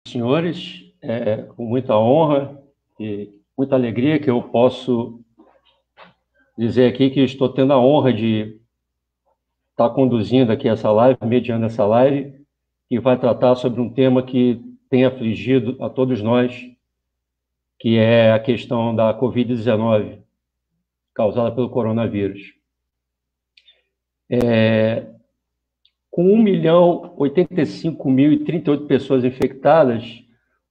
senhores, com muita honra e muita alegria que eu posso dizer aqui que estou tendo a honra de estar conduzindo aqui essa live, mediando essa live, que vai tratar sobre um tema que tem afligido a todos nós, que é a questão da Covid-19, causada pelo coronavírus. Com 1.085.038 pessoas infectadas,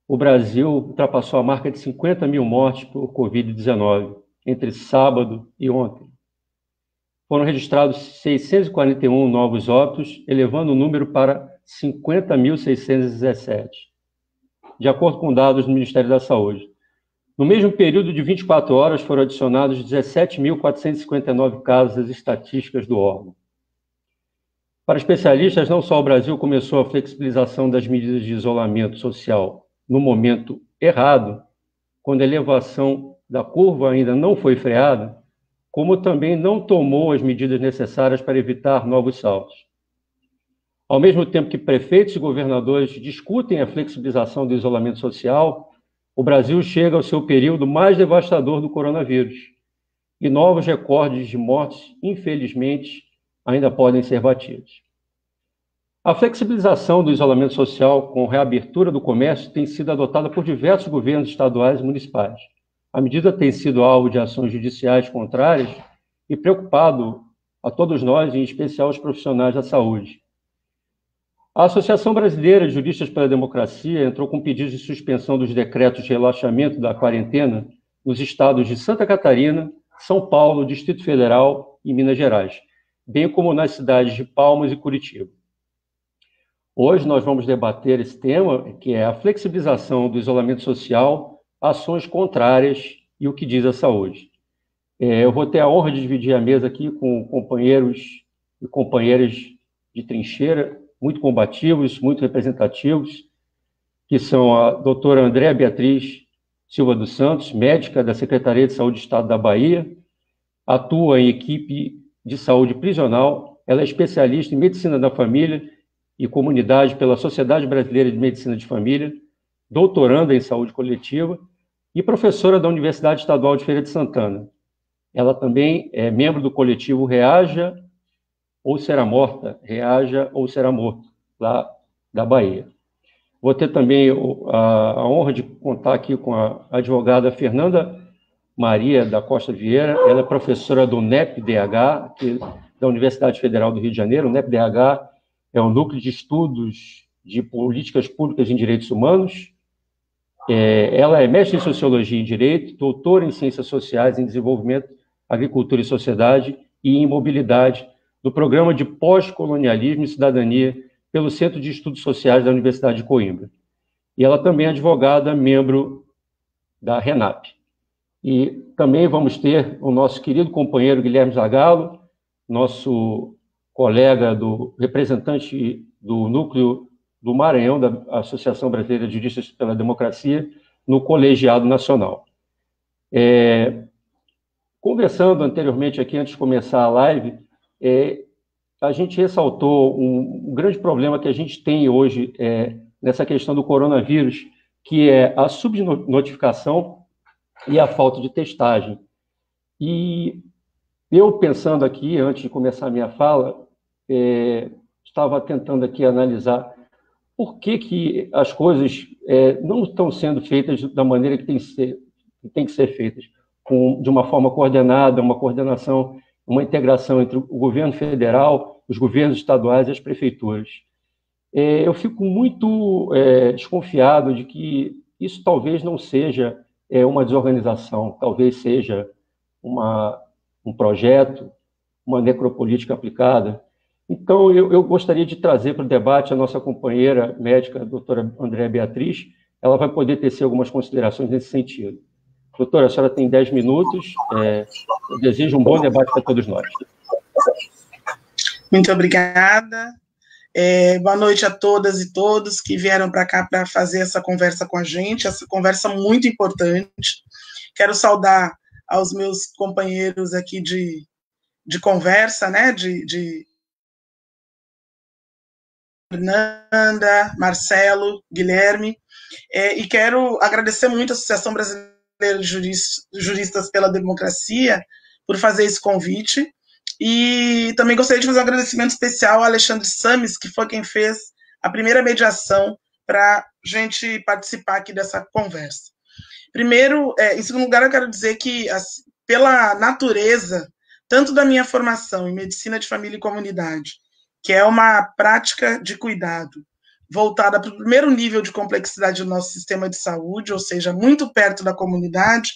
o Brasil ultrapassou a marca de 50 mil mortes por Covid-19 entre sábado e ontem. Foram registrados 641 novos óbitos, elevando o número para 50.617, de acordo com dados do Ministério da Saúde. No mesmo período de 24 horas, foram adicionados 17.459 casos às estatísticas do órgão. Para especialistas, não só o Brasil começou a flexibilização das medidas de isolamento social no momento errado, quando a elevação da curva ainda não foi freada, como também não tomou as medidas necessárias para evitar novos saltos. Ao mesmo tempo que prefeitos e governadores discutem a flexibilização do isolamento social, o Brasil chega ao seu período mais devastador do coronavírus, e novos recordes de mortes, infelizmente, ainda podem ser batidos. A flexibilização do isolamento social com reabertura do comércio tem sido adotada por diversos governos estaduais e municipais. A medida tem sido alvo de ações judiciais contrárias e preocupado a todos nós, em especial os profissionais da saúde. A Associação Brasileira de Juristas pela Democracia entrou com pedido de suspensão dos decretos de relaxamento da quarentena nos estados de Santa Catarina, São Paulo, Distrito Federal e Minas Gerais, bem como nas cidades de Palmas e Curitiba. Hoje nós vamos debater esse tema, que é a flexibilização do isolamento social, ações contrárias e o que diz a saúde. Eu vou ter a honra de dividir a mesa aqui com companheiros e companheiras de trincheira, muito combativos, muito representativos, que são a doutora Andréa Beatriz Silva dos Santos, médica da Secretaria de Saúde do Estado da Bahia, atua em equipe de saúde prisional, ela é especialista em medicina da família e comunidade pela Sociedade Brasileira de Medicina de Família, doutoranda em saúde coletiva e professora da Universidade Estadual de Feira de Santana. Ela também é membro do coletivo Reaja ou Será Morta, Reaja ou Será Morto, lá da Bahia. Vou ter também a honra de contar aqui com a advogada Fernanda Maria da Costa Vieira. Ela é professora do NEP-DH, da Universidade Federal do Rio de Janeiro. O NEP-DH é um núcleo de estudos de políticas públicas em direitos humanos. Ela é mestre em Sociologia e Direito, doutora em Ciências Sociais em Desenvolvimento, Agricultura e Sociedade e em Mobilidade, do Programa de Pós-Colonialismo e Cidadania pelo Centro de Estudos Sociais da Universidade de Coimbra. E ela também é advogada, membro da RENAP. E também vamos ter o nosso querido companheiro Guilherme Zagallo, nosso colega, representante do Núcleo do Maranhão, da Associação Brasileira de Juristas pela Democracia, no Colegiado Nacional. Conversando anteriormente aqui, antes de começar a live, a gente ressaltou um grande problema que a gente tem hoje nessa questão do coronavírus, que é a subnotificação e a falta de testagem. E eu, pensando aqui, antes de começar a minha fala, estava tentando aqui analisar por que as coisas não estão sendo feitas da maneira que tem que ser feitas, de uma forma coordenada, uma coordenação, uma integração entre o governo federal, os governos estaduais e as prefeituras. Eu fico muito desconfiado de que isso talvez não seja uma desorganização, talvez seja um projeto, uma necropolítica aplicada. Então, eu gostaria de trazer para o debate a nossa companheira médica, a doutora Andréa Beatriz. Ela vai poder tecer algumas considerações nesse sentido. Doutora, a senhora tem 10 minutos. Eu desejo um bom debate para todos nós. Muito obrigada. Boa noite a todas e todos que vieram para cá para fazer essa conversa com a gente, essa conversa muito importante. Quero saudar aos meus companheiros aqui de conversa, né, de Fernanda, Marcelo, Guilherme, E quero agradecer muito a Associação Brasileira de Juristas pela Democracia por fazer esse convite. E também gostaria de fazer um agradecimento especial ao Alexandre Sames, que foi quem fez a primeira mediação para a gente participar aqui dessa conversa. Primeiro, em segundo lugar, eu quero dizer que, pela natureza, tanto da minha formação em medicina de família e comunidade, que é uma prática de cuidado voltada para o primeiro nível de complexidade do nosso sistema de saúde, ou seja, muito perto da comunidade,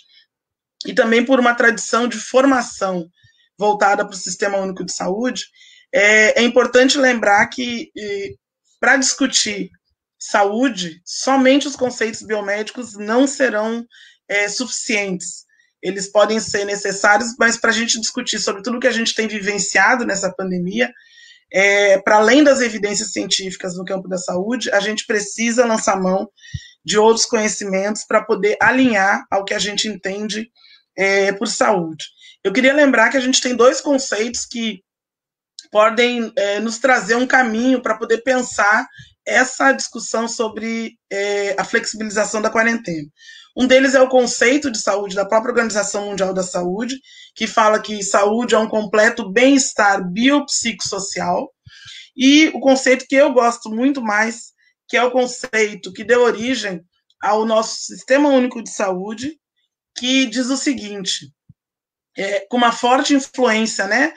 e também por uma tradição de formação voltada para o Sistema Único de Saúde, é importante lembrar que, para discutir saúde, somente os conceitos biomédicos não serão suficientes. Eles podem ser necessários, mas para a gente discutir sobre tudo que a gente tem vivenciado nessa pandemia, para além das evidências científicas no campo da saúde, a gente precisa lançar mão de outros conhecimentos para poder alinhar ao que a gente entende por saúde. Eu queria lembrar que a gente tem dois conceitos que podem nos trazer um caminho para poder pensar essa discussão sobre a flexibilização da quarentena. Um deles é o conceito de saúde da própria Organização Mundial da Saúde, que fala que saúde é um completo bem-estar biopsicossocial, e o conceito que eu gosto muito mais, que é o conceito que deu origem ao nosso Sistema Único de Saúde, que diz o seguinte, com uma forte influência, né,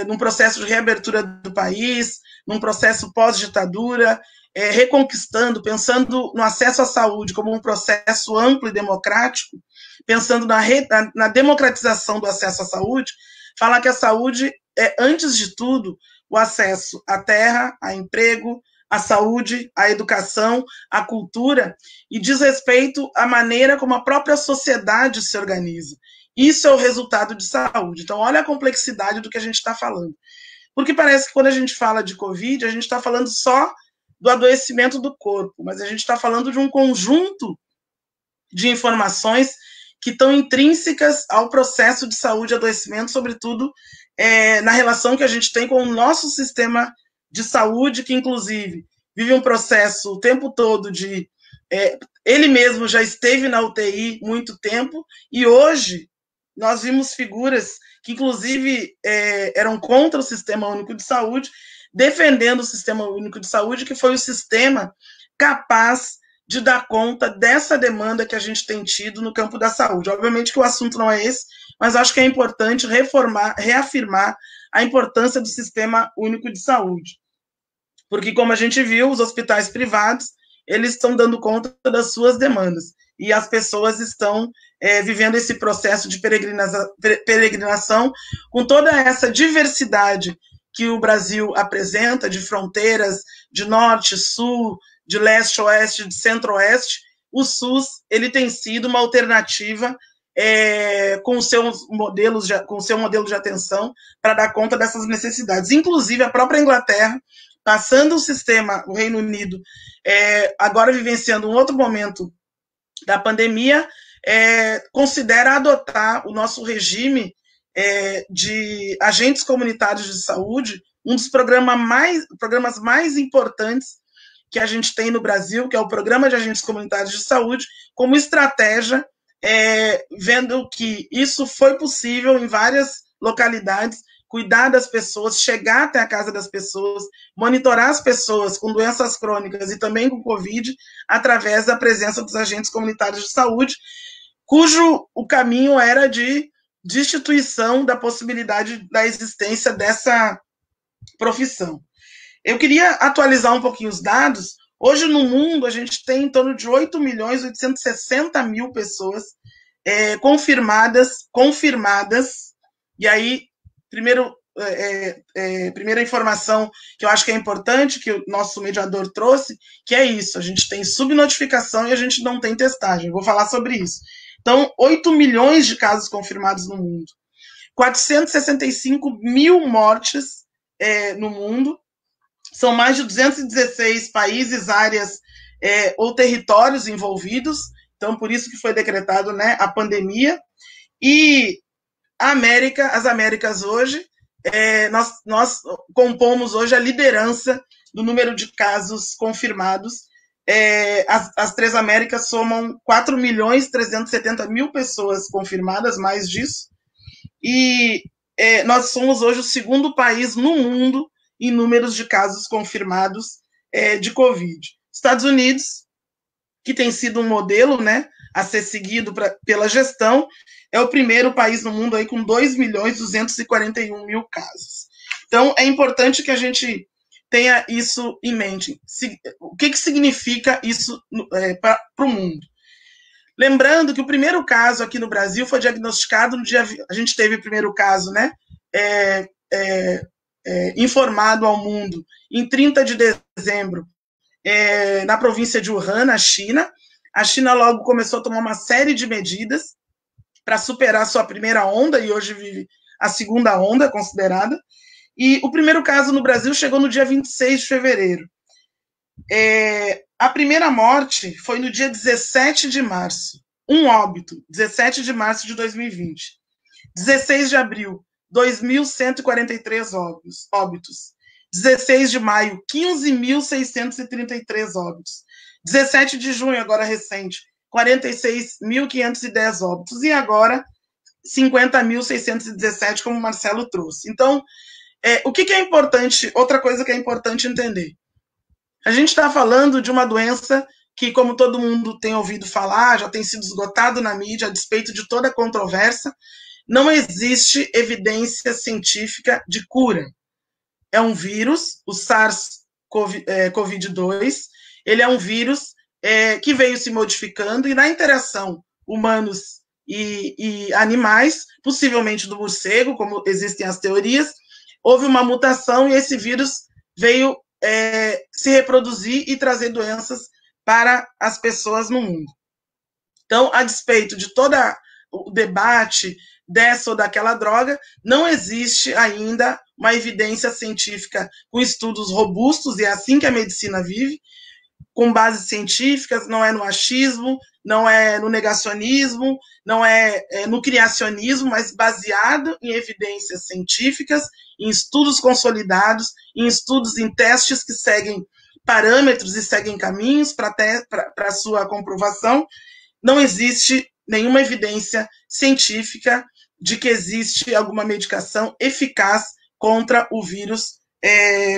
num processo de reabertura do país, num processo pós-ditadura, reconquistando, pensando no acesso à saúde como um processo amplo e democrático, pensando na democratização do acesso à saúde, fala que a saúde é, antes de tudo, o acesso à terra, a emprego, à saúde, à educação, à cultura, e diz respeito à maneira como a própria sociedade se organiza. Isso é o resultado de saúde. Então, olha a complexidade do que a gente está falando. Porque parece que quando a gente fala de Covid, a gente está falando só do adoecimento do corpo, mas a gente está falando de um conjunto de informações que estão intrínsecas ao processo de saúde e adoecimento, sobretudo na relação que a gente tem com o nosso sistema de saúde, que inclusive vive um processo o tempo todo de... ele mesmo já esteve na UTI muito tempo, e hoje nós vimos figuras que inclusive eram contra o Sistema Único de Saúde, defendendo o Sistema Único de Saúde, que foi o sistema capaz de dar conta dessa demanda que a gente tem tido no campo da saúde. Obviamente que o assunto não é esse, mas acho que é importante reafirmar a importância do Sistema Único de Saúde. Porque, como a gente viu, os hospitais privados, eles estão dando conta das suas demandas. E as pessoas estão vivendo esse processo de peregrinação com toda essa diversidade que o Brasil apresenta, de fronteiras, de norte, sul, de leste, oeste, de centro-oeste. O SUS, ele tem sido uma alternativa com o seu modelo de atenção para dar conta dessas necessidades. Inclusive, a própria Inglaterra, passando o sistema, o Reino Unido, agora vivenciando um outro momento da pandemia, considera adotar o nosso regime de agentes comunitários de saúde, um dos programas mais importantes que a gente tem no Brasil, que é o Programa de Agentes Comunitários de Saúde, como estratégia, vendo que isso foi possível em várias localidades, cuidar das pessoas, chegar até a casa das pessoas, monitorar as pessoas com doenças crônicas e também com Covid, através da presença dos agentes comunitários de saúde, cujo o caminho era de destituição da possibilidade da existência dessa profissão. Eu queria atualizar um pouquinho os dados. Hoje, no mundo, a gente tem em torno de 8.860.000 pessoas confirmadas, e aí, primeira informação que eu acho que é importante, que o nosso mediador trouxe, que é isso, a gente tem subnotificação e a gente não tem testagem. Eu vou falar sobre isso. Então, 8 milhões de casos confirmados no mundo, 465 mil mortes no mundo, são mais de 216 países, áreas ou territórios envolvidos, então por isso que foi decretado, né, a pandemia. E as Américas hoje, nós compomos hoje a liderança do número de casos confirmados As Três Américas somam 4.370.000 pessoas confirmadas, mais disso, e nós somos hoje o segundo país no mundo em números de casos confirmados de Covid. Estados Unidos, que tem sido um modelo, né, a ser seguido pela gestão, é o primeiro país no mundo aí com 2.241.000 casos. Então, é importante que a gente tenha isso em mente. O que significa isso para o mundo? Lembrando que o primeiro caso aqui no Brasil foi diagnosticado no dia... A gente teve o primeiro caso, né? Informado ao mundo em 30 de dezembro, na província de Wuhan, na China. A China logo começou a tomar uma série de medidas para superar sua primeira onda, e hoje vive a segunda onda considerada. E o primeiro caso no Brasil chegou no dia 26 de fevereiro. A primeira morte foi no dia 17 de março. Um óbito, 17 de março de 2020. 16 de abril, 2.143 óbitos. 16 de maio, 15.633 óbitos. 17 de junho, agora recente, 46.510 óbitos. E agora, 50.617, como o Marcelo trouxe. Então, o que é importante, outra coisa que é importante entender. A gente está falando de uma doença que, como todo mundo tem ouvido falar, já tem sido esgotado na mídia, a despeito de toda a controvérsia, não existe evidência científica de cura. É um vírus, o SARS-CoV-2, ele é um vírus que veio se modificando, e na interação humanos e animais, possivelmente do morcego, como existem as teorias, houve uma mutação e esse vírus veio se reproduzir e trazer doenças para as pessoas no mundo. Então, a despeito de todo o debate dessa ou daquela droga, não existe ainda uma evidência científica com estudos robustos, e é assim que a medicina vive, com bases científicas, não é no achismo, não é no negacionismo, não é no criacionismo, mas baseado em evidências científicas, em estudos consolidados, em estudos, em testes que seguem parâmetros e seguem caminhos para a sua comprovação. Não existe nenhuma evidência científica de que existe alguma medicação eficaz contra o vírus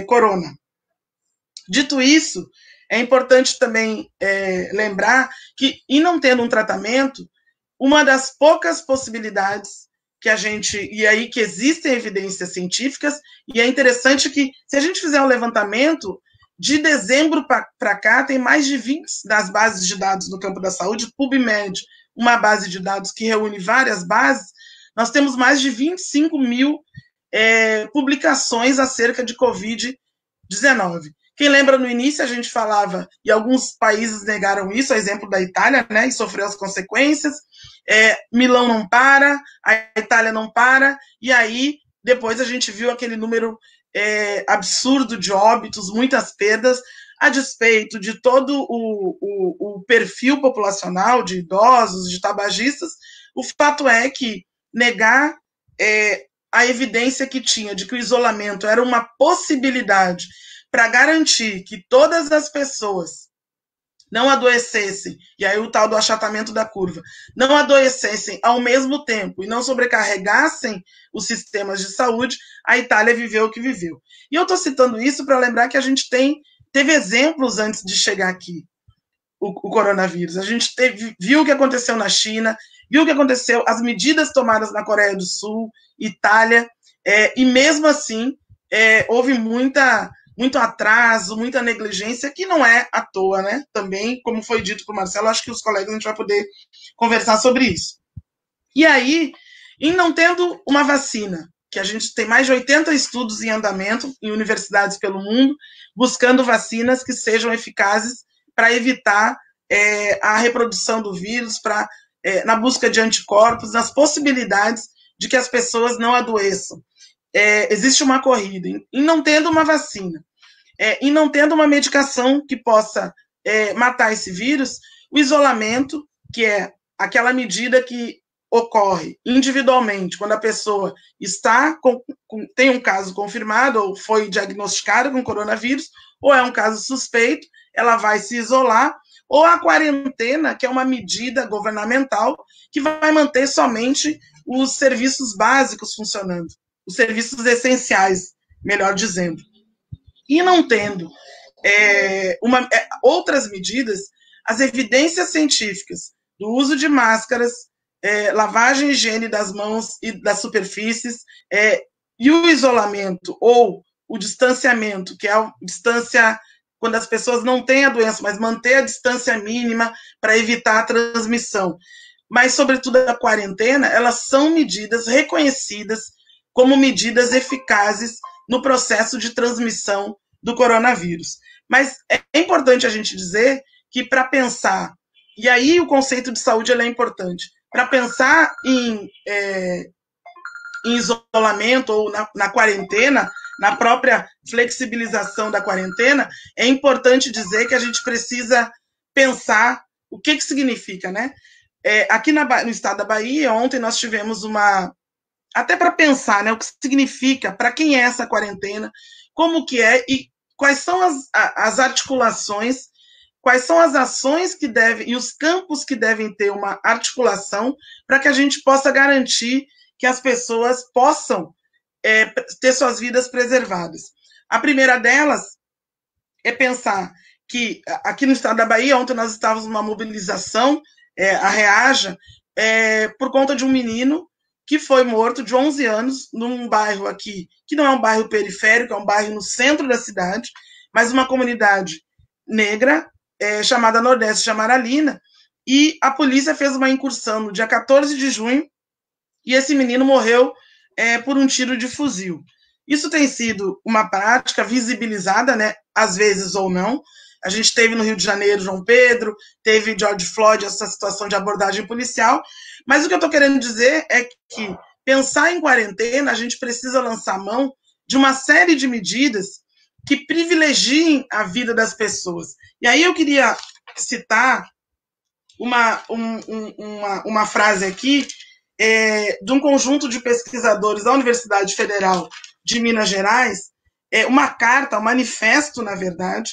corona. Dito isso, é importante também lembrar que, em não tendo um tratamento, uma das poucas possibilidades que a gente... E aí que existem evidências científicas, e é interessante que, se a gente fizer um levantamento, de dezembro para cá, tem mais de 20 das bases de dados no campo da saúde, PubMed, uma base de dados que reúne várias bases, nós temos mais de 25.000 publicações acerca de Covid-19. Quem lembra, no início a gente falava, e alguns países negaram isso, a exemplo da Itália, né, e sofreu as consequências, Milão não para, a Itália não para, e aí depois a gente viu aquele número absurdo de óbitos, muitas perdas, a despeito de todo o perfil populacional de idosos, de tabagistas. O fato é que negar a evidência que tinha de que o isolamento era uma possibilidade para garantir que todas as pessoas não adoecessem, e aí o tal do achatamento da curva, não adoecessem ao mesmo tempo e não sobrecarregassem os sistemas de saúde, a Itália viveu o que viveu. E eu estou citando isso para lembrar que a gente teve exemplos antes de chegar aqui, o coronavírus. A gente viu o que aconteceu na China, viu o que aconteceu, as medidas tomadas na Coreia do Sul, Itália, e mesmo assim houve muito atraso, muita negligência, que não é à toa, né? Também, como foi dito por Marcelo, acho que os colegas a gente vai poder conversar sobre isso. E aí, em não tendo uma vacina, que a gente tem mais de 80 estudos em andamento em universidades pelo mundo, buscando vacinas que sejam eficazes para evitar a reprodução do vírus, na busca de anticorpos, nas possibilidades de que as pessoas não adoeçam. Existe uma corrida. Em não tendo uma vacina, em não tendo uma medicação que possa matar esse vírus, o isolamento, que é aquela medida que ocorre individualmente, quando a pessoa tem um caso confirmado, ou foi diagnosticada com coronavírus, ou é um caso suspeito, ela vai se isolar, ou a quarentena, que é uma medida governamental que vai manter somente os serviços básicos funcionando, os serviços essenciais, melhor dizendo. E não tendo outras medidas, as evidências científicas do uso de máscaras, lavagem e higiene das mãos e das superfícies, e o isolamento ou o distanciamento, que é a distância quando as pessoas não têm a doença, mas manter a distância mínima para evitar a transmissão. Mas, sobretudo, a quarentena, elas são medidas reconhecidas como medidas eficazes no processo de transmissão do coronavírus. Mas é importante a gente dizer que para pensar, e aí o conceito de saúde é importante, para pensar em isolamento ou na quarentena, na própria flexibilização da quarentena, é importante dizer que a gente precisa pensar o que significa, né? Aqui no estado da Bahia, ontem nós tivemos até para pensar, né, o que significa, para quem é essa quarentena, como que é e quais são as articulações, quais são as ações que devem e os campos que devem ter uma articulação para que a gente possa garantir que as pessoas possam ter suas vidas preservadas. A primeira delas é pensar que aqui no estado da Bahia, ontem nós estávamos numa mobilização, a Reaja, por conta de um menino que foi morto de 11 anos num bairro aqui, que não é um bairro periférico, é um bairro no centro da cidade, mas uma comunidade negra chamada Nordeste de Amaralina, e a polícia fez uma incursão no dia 14 de junho, e esse menino morreu por um tiro de fuzil. Isso tem sido uma prática visibilizada, né, às vezes ou não. A gente teve no Rio de Janeiro João Pedro, teve George Floyd, essa situação de abordagem policial, mas o que eu estou querendo dizer é que pensar em quarentena, a gente precisa lançar mão de uma série de medidas que privilegiem a vida das pessoas. E aí eu queria citar uma frase aqui de um conjunto de pesquisadores da Universidade Federal de Minas Gerais, uma carta, um manifesto, na verdade,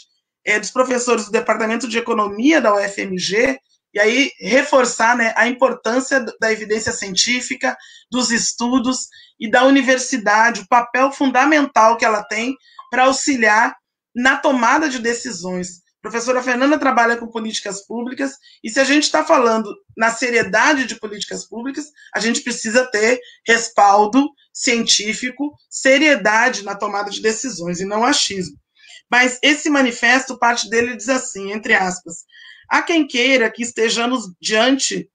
dos professores do Departamento de Economia da UFMG, e aí reforçar, né, a importância da evidência científica, dos estudos e da universidade, o papel fundamental que ela tem para auxiliar na tomada de decisões. A professora Fernanda trabalha com políticas públicas, e se a gente está falando na seriedade de políticas públicas, a gente precisa ter respaldo científico, seriedade na tomada de decisões, e não achismo. Mas esse manifesto, parte dele diz assim, entre aspas, há quem queira que estejamos diante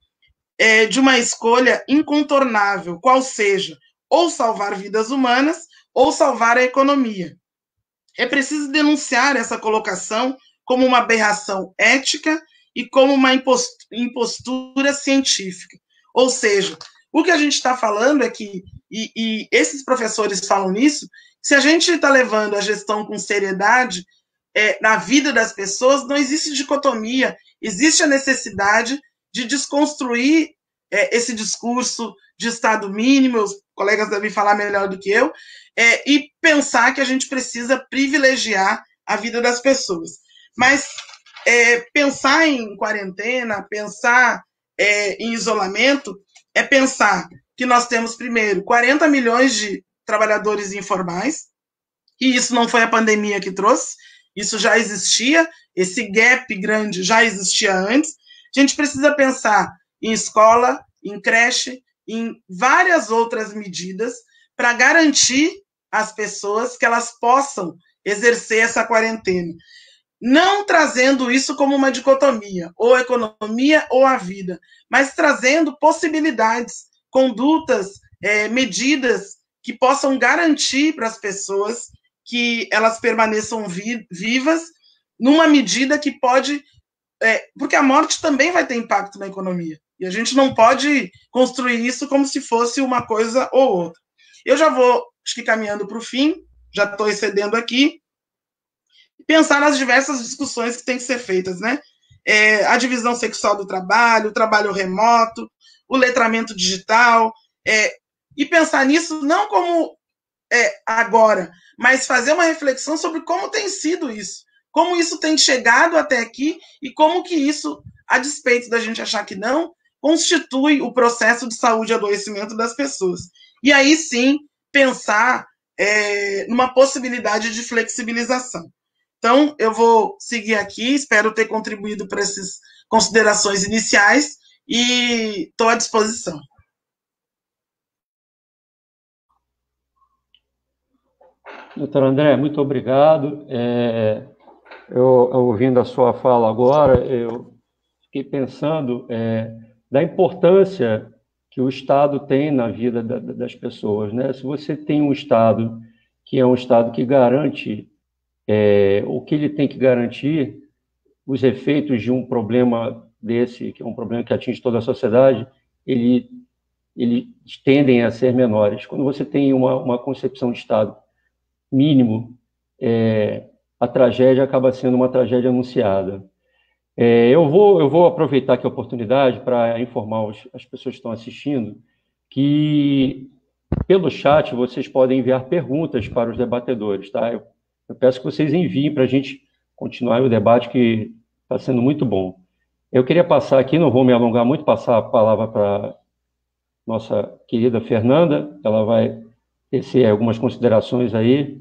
de uma escolha incontornável, qual seja, ou salvar vidas humanas, ou salvar a economia. É preciso denunciar essa colocação como uma aberração ética e como uma impostura científica. Ou seja, o que a gente está falando é que, e esses professores falam nisso, se a gente está levando a gestão com seriedade na vida das pessoas, não existe dicotomia, existe a necessidade de desconstruir esse discurso de Estado mínimo, os colegas devem falar melhor do que eu, e pensar que a gente precisa privilegiar a vida das pessoas. Mas pensar em quarentena, pensar em isolamento, é pensar que nós temos, primeiro, 40 milhões de trabalhadores informais, e isso não foi a pandemia que trouxe, isso já existia, esse gap grande já existia antes. A gente precisa pensar em escola, em creche, em várias outras medidas para garantir às pessoas que elas possam exercer essa quarentena. Não trazendo isso como uma dicotomia, ou a economia ou a vida, mas trazendo possibilidades, condutas, medidas que possam garantir para as pessoas que elas permaneçam vivas, numa medida que pode... porque a morte também vai ter impacto na economia, e a gente não pode construir isso como se fosse uma coisa ou outra. Eu já vou, acho que caminhando para o fim, já estou excedendo aqui, pensar nas diversas discussões que têm que ser feitas, né? A divisão sexual do trabalho, o trabalho remoto, o letramento digital, e pensar nisso não como agora, mas fazer uma reflexão sobre como tem sido isso, como isso tem chegado até aqui e como que isso, a despeito da gente achar que não, constitui o processo de saúde e adoecimento das pessoas. E aí sim pensar numa possibilidade de flexibilização. Então, eu vou seguir aqui, espero ter contribuído para essas considerações iniciais e estou à disposição. Doutor André, muito obrigado. Ouvindo a sua fala agora, eu fiquei pensando da importância que o Estado tem na vida das pessoas, né? Se você tem um Estado que é um Estado que garante o que ele tem que garantir, os efeitos de um problema desse, que é um problema que atinge toda a sociedade, eles tendem a ser menores. Quando você tem uma concepção de Estado mínimo, a tragédia acaba sendo uma tragédia anunciada. Eu vou aproveitar aqui a oportunidade para informar as pessoas que estão assistindo que, pelo chat, vocês podem enviar perguntas para os debatedores, tá? Eu peço que vocês enviem para a gente continuar o debate, que está sendo muito bom. Eu queria passar aqui, não vou me alongar muito, passar a palavra para nossa querida Fernanda, ela vai tecer algumas considerações aí.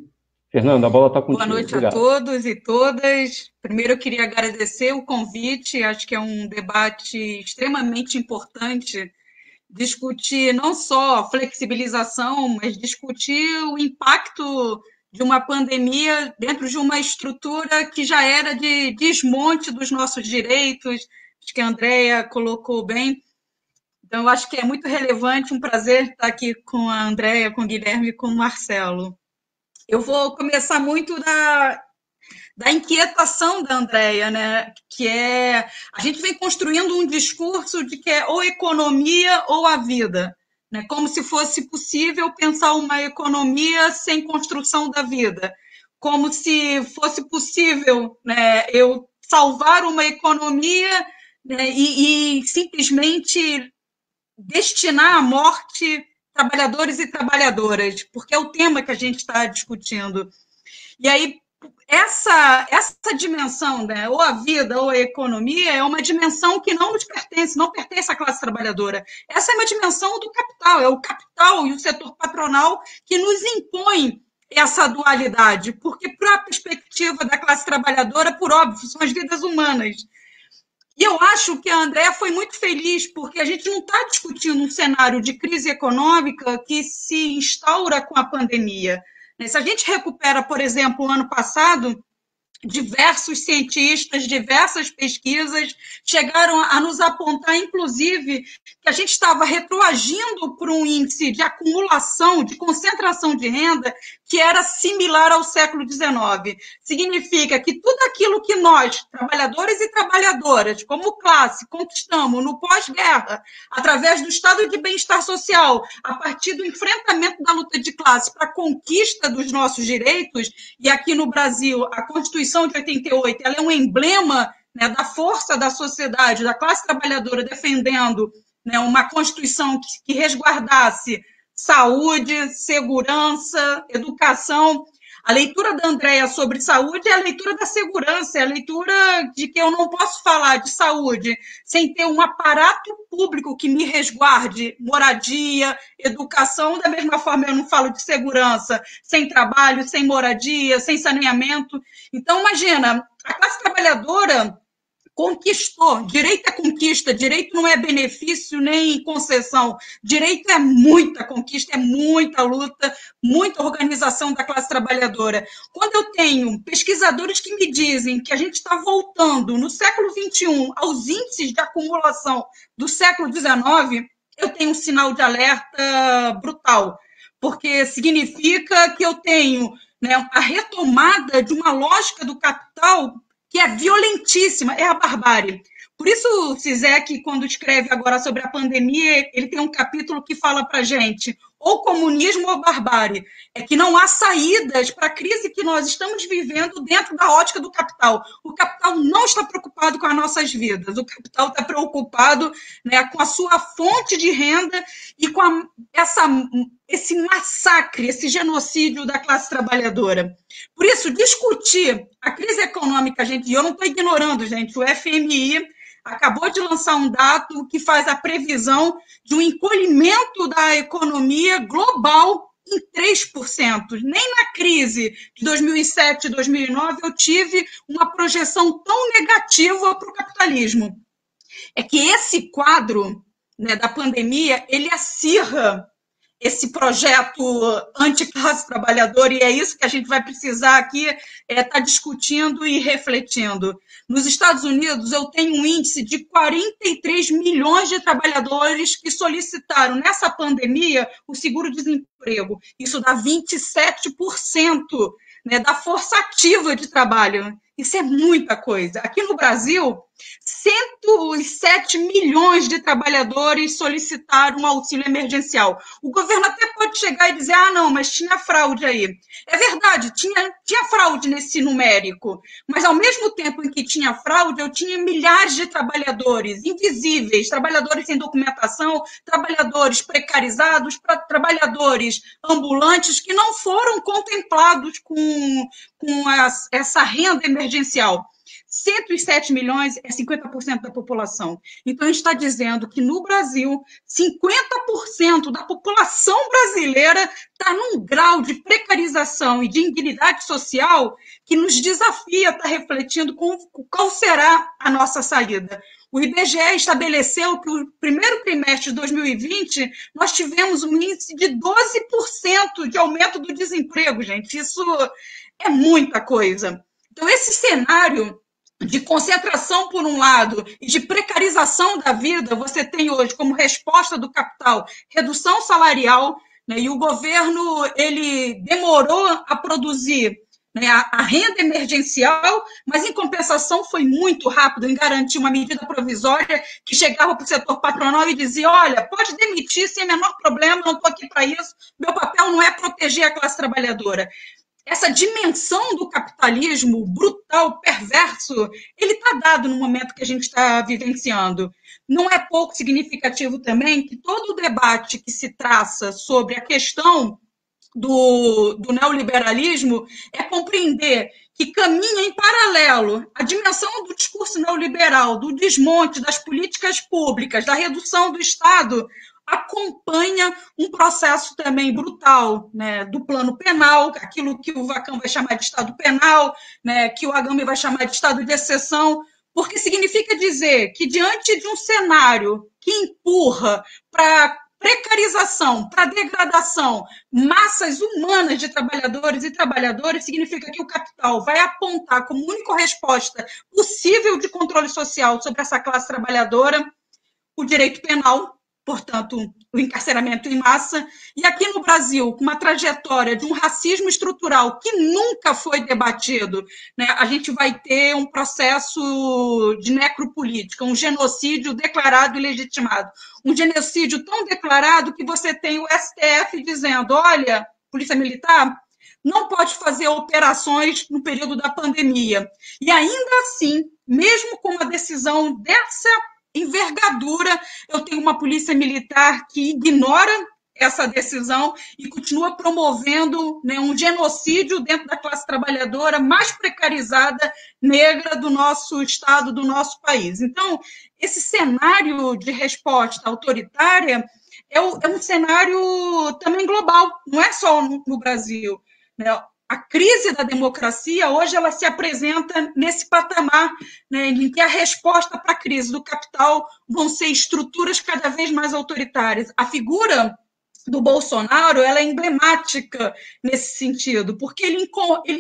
Fernanda, a bola está contigo. Boa noite. Obrigado. A todos e todas. Primeiro, eu queria agradecer o convite, acho que é um debate extremamente importante, discutir não só flexibilização, mas discutir o impacto de uma pandemia dentro de uma estrutura que já era de desmonte dos nossos direitos, acho que a Andrea colocou bem. Então, eu acho que é muito relevante, um prazer estar aqui com a Andrea, com o Guilherme e com o Marcelo. Eu vou começar muito da inquietação da Andrea, né? Que a gente vem construindo um discurso de que é ou economia ou a vida, né? Como se fosse possível pensar uma economia sem construção da vida, como se fosse possível, né, eu salvar uma economia, né, e simplesmente destinar à morte trabalhadores e trabalhadoras, porque é o tema que a gente está discutindo. E aí, essa dimensão, né, ou a vida ou a economia, é uma dimensão que não nos pertence, não pertence à classe trabalhadora. Essa é uma dimensão do capital, é o capital e o setor patronal que nos impõe essa dualidade, porque, para a perspectiva da classe trabalhadora, por óbvio, são as vidas humanas. E eu acho que a Andrea foi muito feliz, porque a gente não está discutindo um cenário de crise econômica que se instaura com a pandemia. Se a gente recupera, por exemplo, o ano passado, diversos cientistas, diversas pesquisas chegaram a nos apontar, inclusive, que a gente estava retroagindo para um índice de acumulação, de concentração de renda, que era similar ao século XIX. Significa que tudo aquilo que nós, trabalhadores e trabalhadoras, como classe, conquistamos no pós-guerra, através do estado de bem-estar social, a partir do enfrentamento da luta de classe para a conquista dos nossos direitos, e aqui no Brasil, a Constituição de 88, ela é um emblema, né, da força da sociedade, da classe trabalhadora defendendo, né, uma Constituição que resguardasse saúde, segurança, educação. A leitura da Andrea sobre saúde é a leitura da segurança, é a leitura de que eu não posso falar de saúde sem ter um aparato público que me resguarde moradia, educação. Da mesma forma, eu não falo de segurança sem trabalho, sem moradia, sem saneamento. Então, imagina, a classe trabalhadora conquistou. Direito é conquista, direito não é benefício nem concessão. Direito é muita conquista, é muita luta, muita organização da classe trabalhadora. Quando eu tenho pesquisadores que me dizem que a gente está voltando no século XXI aos índices de acumulação do século XIX, eu tenho um sinal de alerta brutal, porque significa que eu tenho, né, a retomada de uma lógica do capital que é violentíssima, é a barbárie. Por isso, o Zizek, quando escreve agora sobre a pandemia, ele tem um capítulo que fala para a gente, ou comunismo ou barbárie, é que não há saídas para a crise que nós estamos vivendo dentro da ótica do capital. O capital não está preocupado com as nossas vidas, o capital está preocupado, né, com a sua fonte de renda e com esse massacre, esse genocídio da classe trabalhadora. Por isso, discutir a crise econômica, gente, e eu não estou ignorando, gente, o FMI acabou de lançar um dado que faz a previsão de um encolhimento da economia global em 3%. Nem na crise de 2007 e 2009 eu tive uma projeção tão negativa para o capitalismo. É que esse quadro, né, da pandemia, ele acirra esse projeto anti-classe trabalhadora, e é isso que a gente vai precisar aqui estar discutindo e refletindo. Nos Estados Unidos, eu tenho um índice de 43 milhões de trabalhadores que solicitaram, nessa pandemia, o seguro-desemprego. Isso dá 27%, né, da força ativa de trabalho. Isso é muita coisa. Aqui no Brasil, 107 milhões de trabalhadores solicitaram um auxílio emergencial. O governo até pode chegar e dizer, não, mas tinha fraude aí. É verdade, tinha fraude nesse numérico, mas ao mesmo tempo em que tinha fraude, eu tinha milhares de trabalhadores invisíveis, trabalhadores sem documentação, trabalhadores precarizados, trabalhadores ambulantes que não foram contemplados com essa renda emergencial. 107 milhões é 50% da população. Então, a gente está dizendo que no Brasil, 50% da população brasileira está num grau de precarização e de indignidade social que nos desafia a estar refletindo qual será a nossa saída. O IBGE estabeleceu que no primeiro trimestre de 2020 nós tivemos um índice de 12% de aumento do desemprego, gente. Isso é muita coisa. Então, esse cenário de concentração, por um lado, e de precarização da vida, você tem hoje como resposta do capital redução salarial, né, e o governo ele demorou a produzir, né, a renda emergencial, mas, em compensação, foi muito rápido em garantir uma medida provisória que chegava para o setor patronal e dizia, olha, pode demitir sem menor problema, não estou aqui para isso, meu papel não é proteger a classe trabalhadora. Essa dimensão do capitalismo brutal, perverso, ele está dado no momento que a gente está vivenciando. Não é pouco significativo também que todo o debate que se traça sobre a questão do neoliberalismo é compreender que caminha em paralelo a dimensão do discurso neoliberal, do desmonte das políticas públicas, da redução do Estado, acompanha um processo também brutal, né, do plano penal, aquilo que o Vacan vai chamar de Estado penal, né, que o Agame vai chamar de Estado de exceção, porque significa dizer que, diante de um cenário que empurra para precarização, para degradação, massas humanas de trabalhadores e trabalhadoras, significa que o capital vai apontar como única resposta possível de controle social sobre essa classe trabalhadora o direito penal, portanto, o encarceramento em massa, e aqui no Brasil, com uma trajetória de um racismo estrutural que nunca foi debatido, né, a gente vai ter um processo de necropolítica, um genocídio declarado e legitimado. Um genocídio tão declarado que você tem o STF dizendo, olha, Polícia Militar não pode fazer operações no período da pandemia. E ainda assim, mesmo com uma decisão dessa envergadura, eu tenho uma polícia militar que ignora essa decisão e continua promovendo, né, um genocídio dentro da classe trabalhadora mais precarizada, negra do nosso Estado, do nosso país. Então, esse cenário de resposta autoritária é um cenário também global, não é só no Brasil, né? A crise da democracia, hoje, ela se apresenta nesse patamar, né, em que a resposta para a crise do capital vão ser estruturas cada vez mais autoritárias. A figura do Bolsonaro, ela é emblemática nesse sentido, porque ele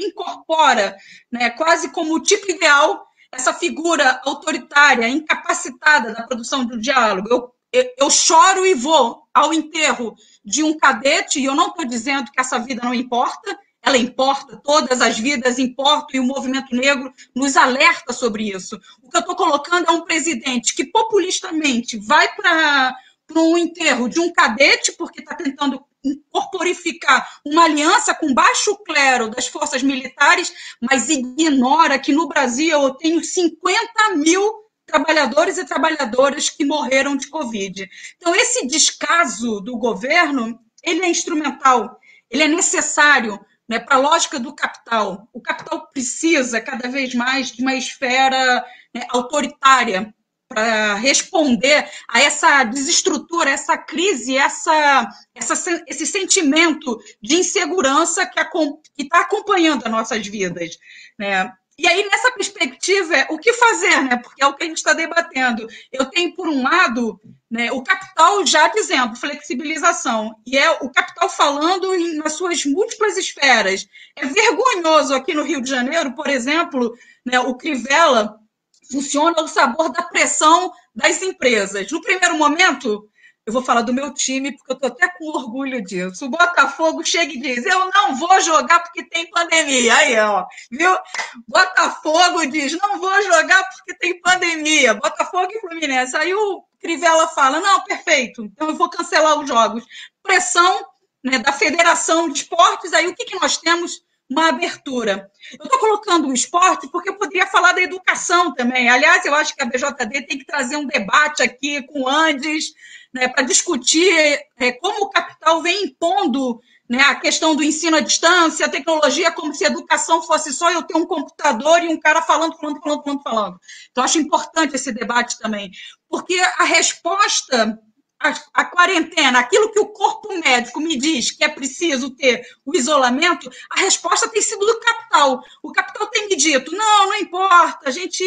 incorpora, né, quase como o tipo ideal, essa figura autoritária, incapacitada da produção do diálogo. Eu choro e vou ao enterro de um cadete, e eu não estou dizendo que essa vida não importa, ela importa, todas as vidas importam, e o movimento negro nos alerta sobre isso. O que eu estou colocando é um presidente que populistamente vai para um enterro de um cadete, porque está tentando incorporificar uma aliança com baixo clero das forças militares, mas ignora que no Brasil eu tenho 50 mil trabalhadores e trabalhadoras que morreram de Covid. Então, esse descaso do governo, ele é instrumental, ele é necessário, né, para a lógica do capital. O capital precisa cada vez mais de uma esfera, né, autoritária para responder a essa desestrutura, essa crise, esse sentimento de insegurança que está acompanhando as nossas vidas, né? E aí, nessa perspectiva, o que fazer, né? Porque é o que a gente está debatendo. Eu tenho, por um lado, né, o capital já dizendo flexibilização, e é o capital falando nas suas múltiplas esferas. É vergonhoso aqui no Rio de Janeiro, por exemplo, né, o Crivella funciona ao sabor da pressão das empresas. No primeiro momento, eu vou falar do meu time, porque eu estou até com orgulho disso. O Botafogo chega e diz, eu não vou jogar porque tem pandemia. Aí, ó, viu? Botafogo diz, não vou jogar porque tem pandemia. Botafogo e Fluminense. Aí o Crivella fala, não, perfeito, então eu vou cancelar os jogos. Pressão, né, da Federação de Esportes, aí o que nós temos? Uma abertura. Eu estou colocando o esporte porque eu poderia falar da educação também. Aliás, eu acho que a BJD tem que trazer um debate aqui com o Andes, né, para discutir como o capital vem impondo, né, a questão do ensino à distância, a tecnologia, como se a educação fosse só eu ter um computador e um cara falando. Então, acho importante esse debate também, porque a resposta a quarentena, aquilo que o corpo médico me diz que é preciso ter o isolamento, a resposta tem sido do capital. O capital tem me dito, não importa, a gente,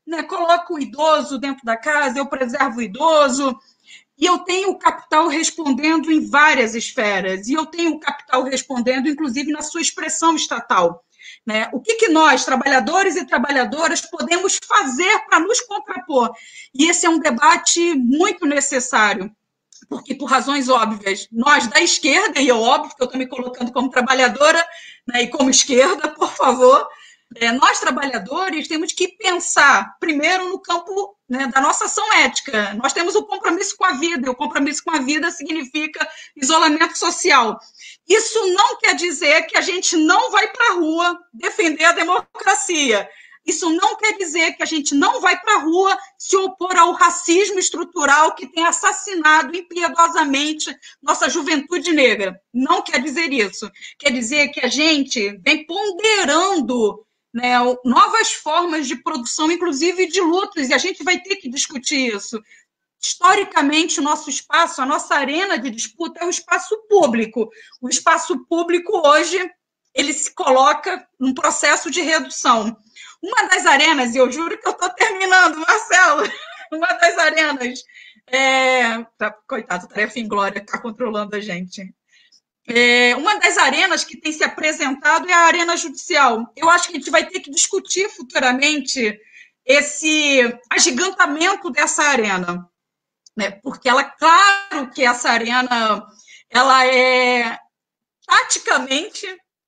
né, coloca o idoso dentro da casa, eu preservo o idoso. E eu tenho o capital respondendo em várias esferas, e eu tenho o capital respondendo, inclusive, na sua expressão estatal. Né? O que nós, trabalhadores e trabalhadoras, podemos fazer para nos contrapor? E esse é um debate muito necessário, porque, por razões óbvias, nós da esquerda, e é óbvio que eu estou me colocando como trabalhadora, né, e como esquerda, por favor, nós, trabalhadores, temos que pensar, primeiro, no campo, né, da nossa ação ética. Nós temos o compromisso com a vida, e o compromisso com a vida significa isolamento social. Isso não quer dizer que a gente não vai para a rua defender a democracia. Isso não quer dizer que a gente não vai para a rua se opor ao racismo estrutural que tem assassinado impiedosamente nossa juventude negra. Não quer dizer isso. Quer dizer que a gente vem ponderando, né, novas formas de produção, inclusive de lutas, e a gente vai ter que discutir isso. Historicamente, o nosso espaço, a nossa arena de disputa é o espaço público. O espaço público, hoje, ele se coloca num processo de redução. Uma das arenas, e eu juro que eu estou terminando, Marcelo, uma das arenas... coitado, tarefa inglória, está controlando a gente. Uma das arenas que tem se apresentado é a arena judicial. Eu acho que a gente vai ter que discutir futuramente esse agigantamento dessa arena, né? Porque claro que essa arena ela é taticamente,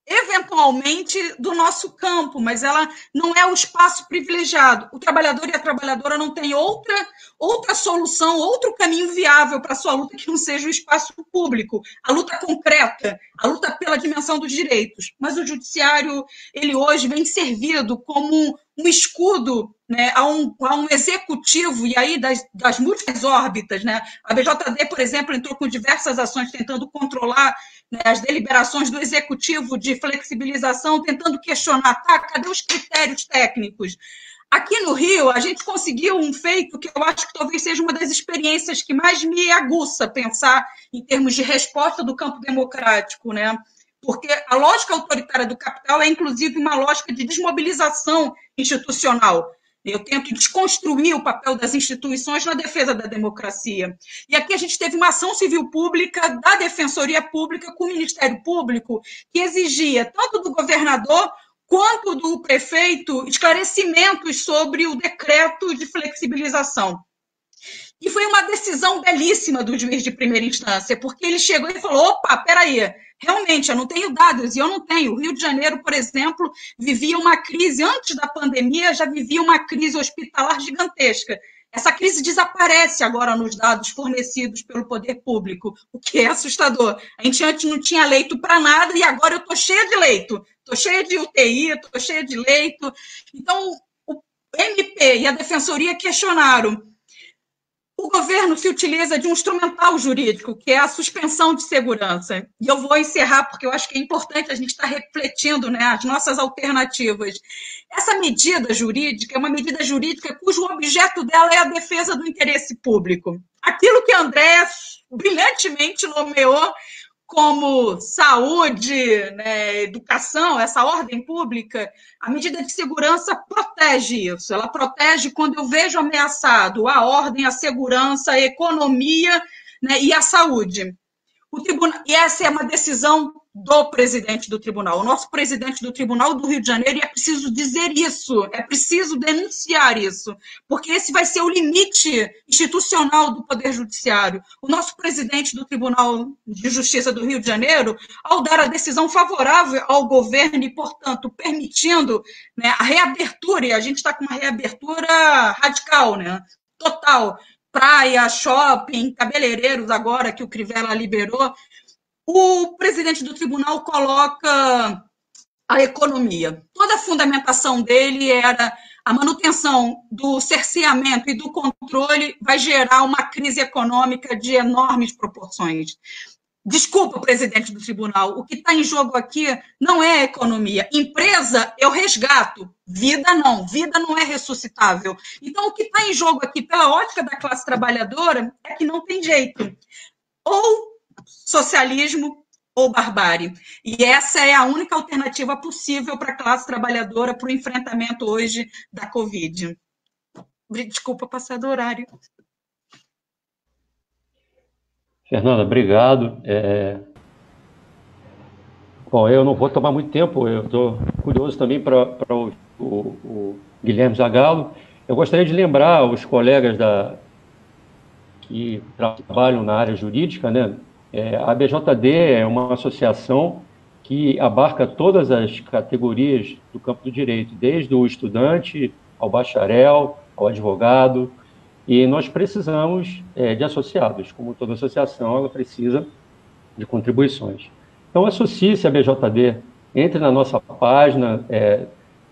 eventualmente, do nosso campo, mas ela não é o espaço privilegiado. O trabalhador e a trabalhadora não têm outra solução, outro caminho viável para a sua luta que não seja o espaço público, a luta concreta, a luta pela dimensão dos direitos. Mas o judiciário, ele hoje vem servido como um escudo, né, a um executivo, e aí das múltiplas órbitas, né? A BJD, por exemplo, entrou com diversas ações tentando controlar, né, as deliberações do executivo de flexibilização, tentando questionar, cadê os critérios técnicos? Aqui no Rio, a gente conseguiu um feito que eu acho que talvez seja uma das experiências que mais me aguça pensar em termos de resposta do campo democrático, né? Porque a lógica autoritária do capital é, inclusive, uma lógica de desmobilização institucional. Eu tento desconstruir o papel das instituições na defesa da democracia. E aqui a gente teve uma ação civil pública da Defensoria Pública com o Ministério Público que exigia, tanto do governador quanto do prefeito, esclarecimentos sobre o decreto de flexibilização. E foi uma decisão belíssima do juiz de primeira instância, porque ele chegou e falou, opa, peraí, realmente, eu não tenho dados, e eu não tenho. O Rio de Janeiro, por exemplo, vivia uma crise, antes da pandemia, já vivia uma crise hospitalar gigantesca. Essa crise desaparece agora nos dados fornecidos pelo poder público, o que é assustador. A gente antes não tinha leito para nada, e agora eu estou cheia de leito, estou cheia de UTI, estou cheia de leito. Então, o MP e a Defensoria questionaram. O governo se utiliza de um instrumental jurídico, que é a suspensão de segurança. E eu vou encerrar, porque eu acho que é importante a gente estar refletindo, né, as nossas alternativas. Essa medida jurídica é uma medida jurídica cujo objeto dela é a defesa do interesse público. Aquilo que André brilhantemente nomeou como saúde, né, educação, essa ordem pública, a medida de segurança protege isso. Ela protege quando eu vejo ameaçado a ordem, a segurança, a economia, né, e a saúde. E essa é uma decisão do presidente do tribunal. O nosso presidente do Tribunal do Rio de Janeiro, e é preciso dizer isso, é preciso denunciar isso, porque esse vai ser o limite institucional do Poder Judiciário. O nosso presidente do Tribunal de Justiça do Rio de Janeiro, ao dar a decisão favorável ao governo e, portanto, permitindo, né, a reabertura, e a gente está com uma reabertura radical, né, total, praia, shopping, cabeleireiros agora que o Crivella liberou, o presidente do tribunal coloca a economia. Toda a fundamentação dele era a manutenção do cerceamento e do controle vai gerar uma crise econômica de enormes proporções. Desculpa, presidente do tribunal, o que está em jogo aqui não é a economia. Empresa, eu resgato. Vida não é ressuscitável. Então, o que está em jogo aqui, pela ótica da classe trabalhadora, é que não tem jeito. Ou socialismo ou barbárie. E essa é a única alternativa possível para a classe trabalhadora para o enfrentamento hoje da Covid. Desculpa passar do horário. Fernanda, obrigado. Bom, eu não vou tomar muito tempo, eu estou curioso também para o Guilherme Zagalo. Eu gostaria de lembrar os colegas que trabalham na área jurídica, né? A ABJD é uma associação que abarca todas as categorias do campo do direito, desde o estudante ao bacharel, ao advogado, e nós precisamos de associados. Como toda associação, ela precisa de contribuições. Então, associe-se à ABJD, entre na nossa página,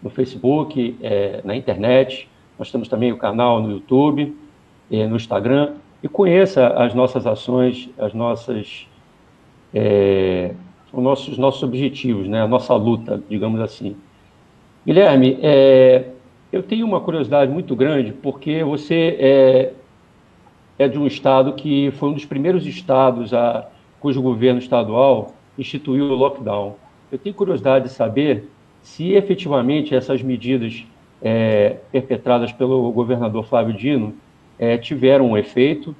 no Facebook, na internet, nós temos também o canal no YouTube, no Instagram, e conheça as nossas ações, os nossos objetivos, né? A nossa luta, digamos assim. Guilherme, eu tenho uma curiosidade muito grande, porque você é de um estado que foi um dos primeiros estados cujo governo estadual instituiu o lockdown. Eu tenho curiosidade de saber se efetivamente essas medidas perpetradas pelo governador Flávio Dino tiveram um efeito,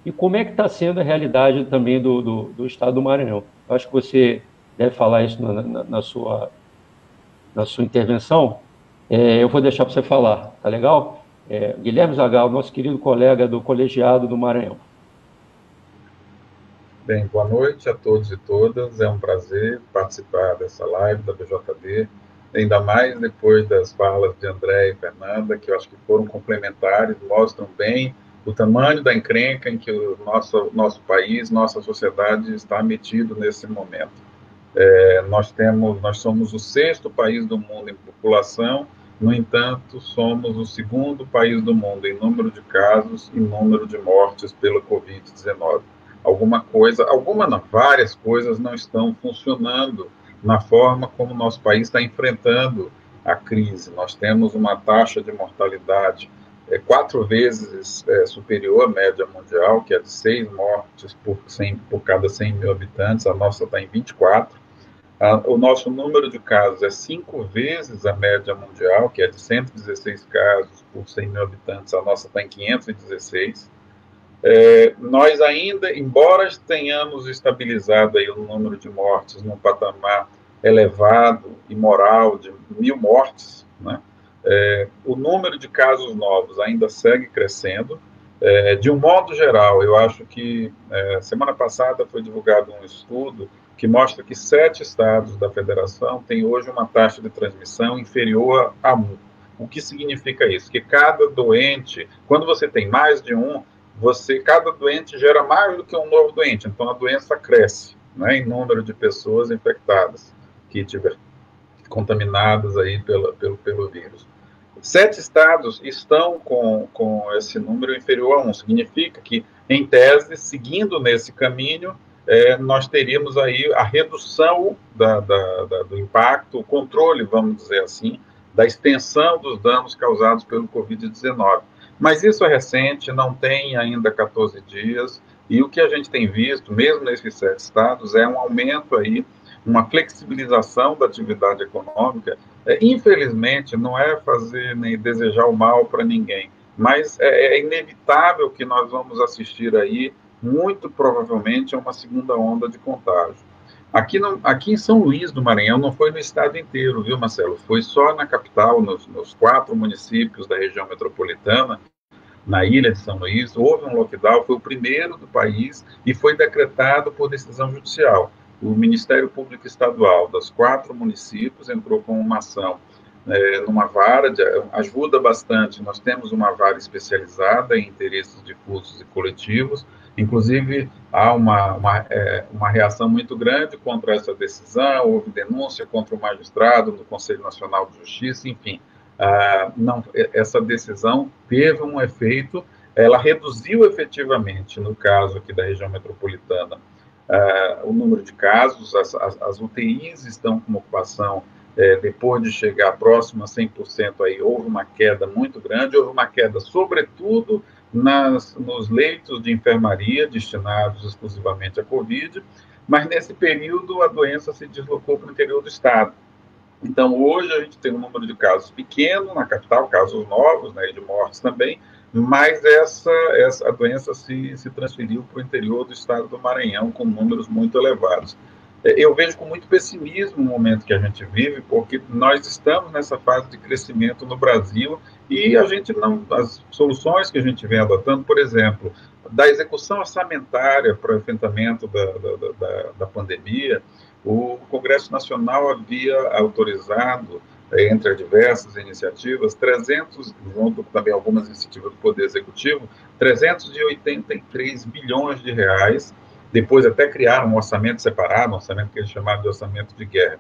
e como é que está sendo a realidade também do estado do Maranhão. Eu acho que você deve falar isso na sua intervenção. Eu vou deixar para você falar, tá legal? Guilherme Zagalo, nosso querido colega do colegiado do Maranhão. Bem, boa noite a todos e todas. É um prazer participar dessa live da BJD, ainda mais depois das falas de André e Fernanda, que eu acho que foram complementares, mostram bem o tamanho da encrenca em que o nosso país, nossa sociedade está metido nesse momento. Nós somos o 6º país do mundo em população, no entanto, somos o 2º país do mundo em número de casos e número de mortes pela Covid-19. Várias coisas não estão funcionando na forma como o nosso país está enfrentando a crise. Nós temos uma taxa de mortalidade 4 vezes superior à média mundial, que é de 6 mortes por cada 100 mil habitantes, a nossa está em 24. O nosso número de casos é 5 vezes a média mundial, que é de 116 casos por 100 mil habitantes, a nossa está em 516. Nós ainda, embora tenhamos estabilizado aí o número de mortes num patamar elevado e moral de 1.000 mortes, né? O número de casos novos ainda segue crescendo. De um modo geral, eu acho que semana passada foi divulgado um estudo que mostra que 7 estados da federação têm hoje uma taxa de transmissão inferior a 1. O que significa isso? Que cada doente, quando você tem mais de um, cada doente gera mais do que um novo doente, então a doença cresce, né, em número de pessoas infectadas, que tiver contaminadas aí pelo vírus. 7 estados estão com esse número inferior a 1. Significa que, em tese, seguindo nesse caminho, nós teríamos aí a redução do impacto, o controle, vamos dizer assim, da extensão dos danos causados pelo Covid-19. Mas isso é recente, não tem ainda 14 dias, e o que a gente tem visto, mesmo nesses 7 estados, é um aumento aí, uma flexibilização da atividade econômica. Infelizmente, não é fazer nem desejar o mal para ninguém, mas é inevitável que nós vamos assistir aí, muito provavelmente, a uma segunda onda de contágio. Aqui em São Luís do Maranhão, não foi no estado inteiro, viu, Marcelo? Foi só na capital, nos 4 municípios da região metropolitana, na ilha de São Luís, houve um lockdown, foi o primeiro do país e foi decretado por decisão judicial. O Ministério Público Estadual dos 4 municípios entrou com uma ação numa vara, ajuda bastante. Nós temos uma vara especializada em interesses difusos e coletivos, inclusive há uma reação muito grande contra essa decisão, houve denúncia contra o magistrado no Conselho Nacional de Justiça, enfim. Essa decisão teve um efeito, ela reduziu efetivamente, no caso aqui da região metropolitana, o número de casos, as UTIs estão com ocupação, depois de chegar próximo a 100%, aí houve uma queda muito grande, houve uma queda sobretudo nos leitos de enfermaria destinados exclusivamente à Covid, mas nesse período a doença se deslocou para o interior do estado. Então, hoje a gente tem um número de casos pequeno na capital, casos novos, né, de mortes também, mas a doença se transferiu para o interior do estado do Maranhão com números muito elevados. Eu vejo com muito pessimismo o momento que a gente vive, porque nós estamos nessa fase de crescimento no Brasil e as soluções que a gente vem adotando, por exemplo, da execução orçamentária para o enfrentamento da pandemia, o Congresso Nacional havia autorizado, entre as diversas iniciativas, junto também algumas iniciativas do Poder Executivo, 383 bilhões de reais, depois até criaram um orçamento separado, um orçamento que eles chamaram de orçamento de guerra.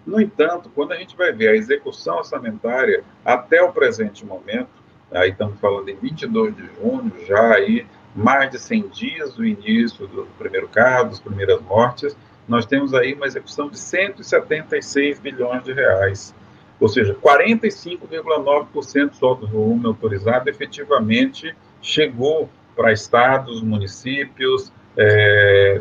No entanto, quando a gente vai ver a execução orçamentária até o presente momento, aí estamos falando em 22 de junho, já aí mais de 100 dias do início do primeiro caso, das primeiras mortes, nós temos aí uma execução de 176 bilhões de reais. Ou seja, 45,9% só do volume autorizado efetivamente chegou para estados, municípios,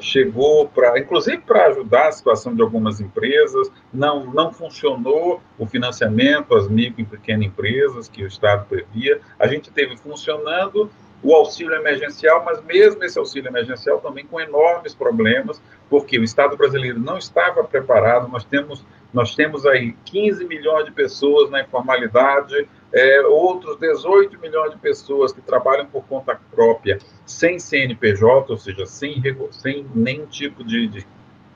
chegou inclusive para ajudar a situação de algumas empresas, não funcionou o financiamento às micro e pequenas empresas que o Estado previa, a gente teve funcionando o auxílio emergencial, mas mesmo esse auxílio emergencial também com enormes problemas, porque o Estado brasileiro não estava preparado, nós temos aí 15 milhões de pessoas na informalidade, outros 18 milhões de pessoas que trabalham por conta própria, sem CNPJ, ou seja, sem nenhum tipo de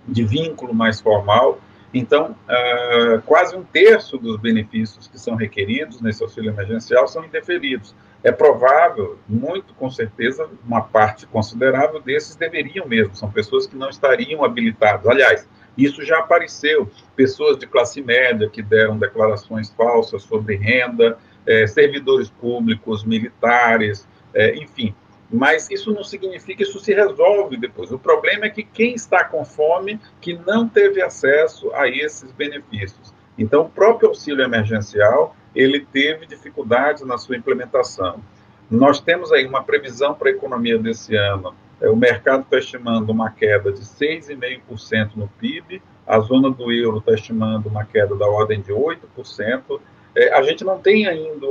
vínculo mais formal. Então, quase 1/3 dos benefícios que são requeridos nesse auxílio emergencial são indeferidos. É provável, muito com certeza, uma parte considerável desses deveriam mesmo, são pessoas que não estariam habilitadas. Aliás, isso já apareceu, pessoas de classe média que deram declarações falsas sobre renda, servidores públicos, militares, enfim. Mas isso não significa que isso se resolve depois. O problema é que quem está com fome, que não teve acesso a esses benefícios. Então, o próprio auxílio emergencial, ele teve dificuldades na sua implementação. Nós temos aí uma previsão para a economia desse ano. O mercado está estimando uma queda de 6,5% no PIB, a zona do euro está estimando uma queda da ordem de 8%. A gente não tem ainda